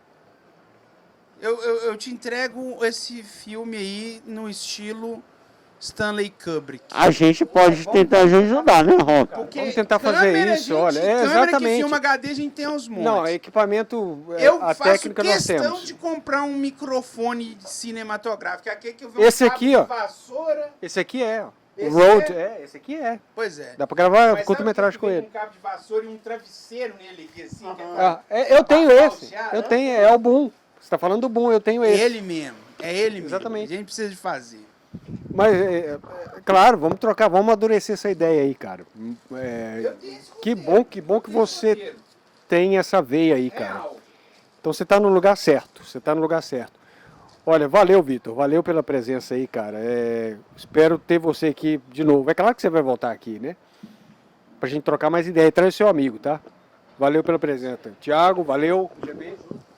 S3: eu te entrego esse filme aí no estilo Stanley Kubrick.
S4: a gente pode tentar ajudar, né, Rob?
S3: Porque
S1: Vamos tentar fazer
S3: câmera,
S1: isso, olha,
S3: câmera que
S1: exatamente.
S3: filma HD a gente tem aos montes.
S1: Não, equipamento,
S3: Eu
S1: a
S3: faço
S1: técnica nós
S3: questão
S1: temos.
S3: de comprar um microfone cinematográfico. Aqui que eu vejo
S1: Esse aqui, ó.
S3: vassoura.
S1: Esse aqui é, ó.
S3: Esse
S1: Road,
S3: é?
S1: esse aqui é.
S3: Pois é.
S1: Dá pra gravar
S3: Mas
S1: curta-metragem
S3: sabe
S1: com
S3: que vem
S1: ele.
S3: um cabo de vassoura e um travesseiro nele aqui, assim? que
S1: Eu tenho esse.
S3: falsear,
S1: Eu
S3: né?
S1: tenho, é o Boom. Você tá falando do Boom, eu tenho esse.
S3: Ele mesmo. É ele mesmo.
S1: Exatamente.
S3: A gente precisa de fazer.
S1: Mas, claro, vamos trocar, vamos amadurecer essa ideia aí, cara. Que bom que você tem essa veia aí, cara.
S3: Real.
S1: Então você tá no lugar certo, você tá no lugar certo. Olha, valeu, Vitor, valeu pela presença aí, cara. Espero ter você aqui de novo. É claro que você vai voltar aqui, né? Pra gente trocar mais ideia. Traz o seu amigo, tá? Valeu pela presença. Tiago, valeu.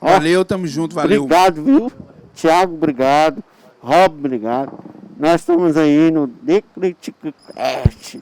S3: Valeu, tamo junto, valeu.
S4: Obrigado, viu? Thiago, obrigado. Rob, obrigado. Nós estamos aí no The Critic Cast.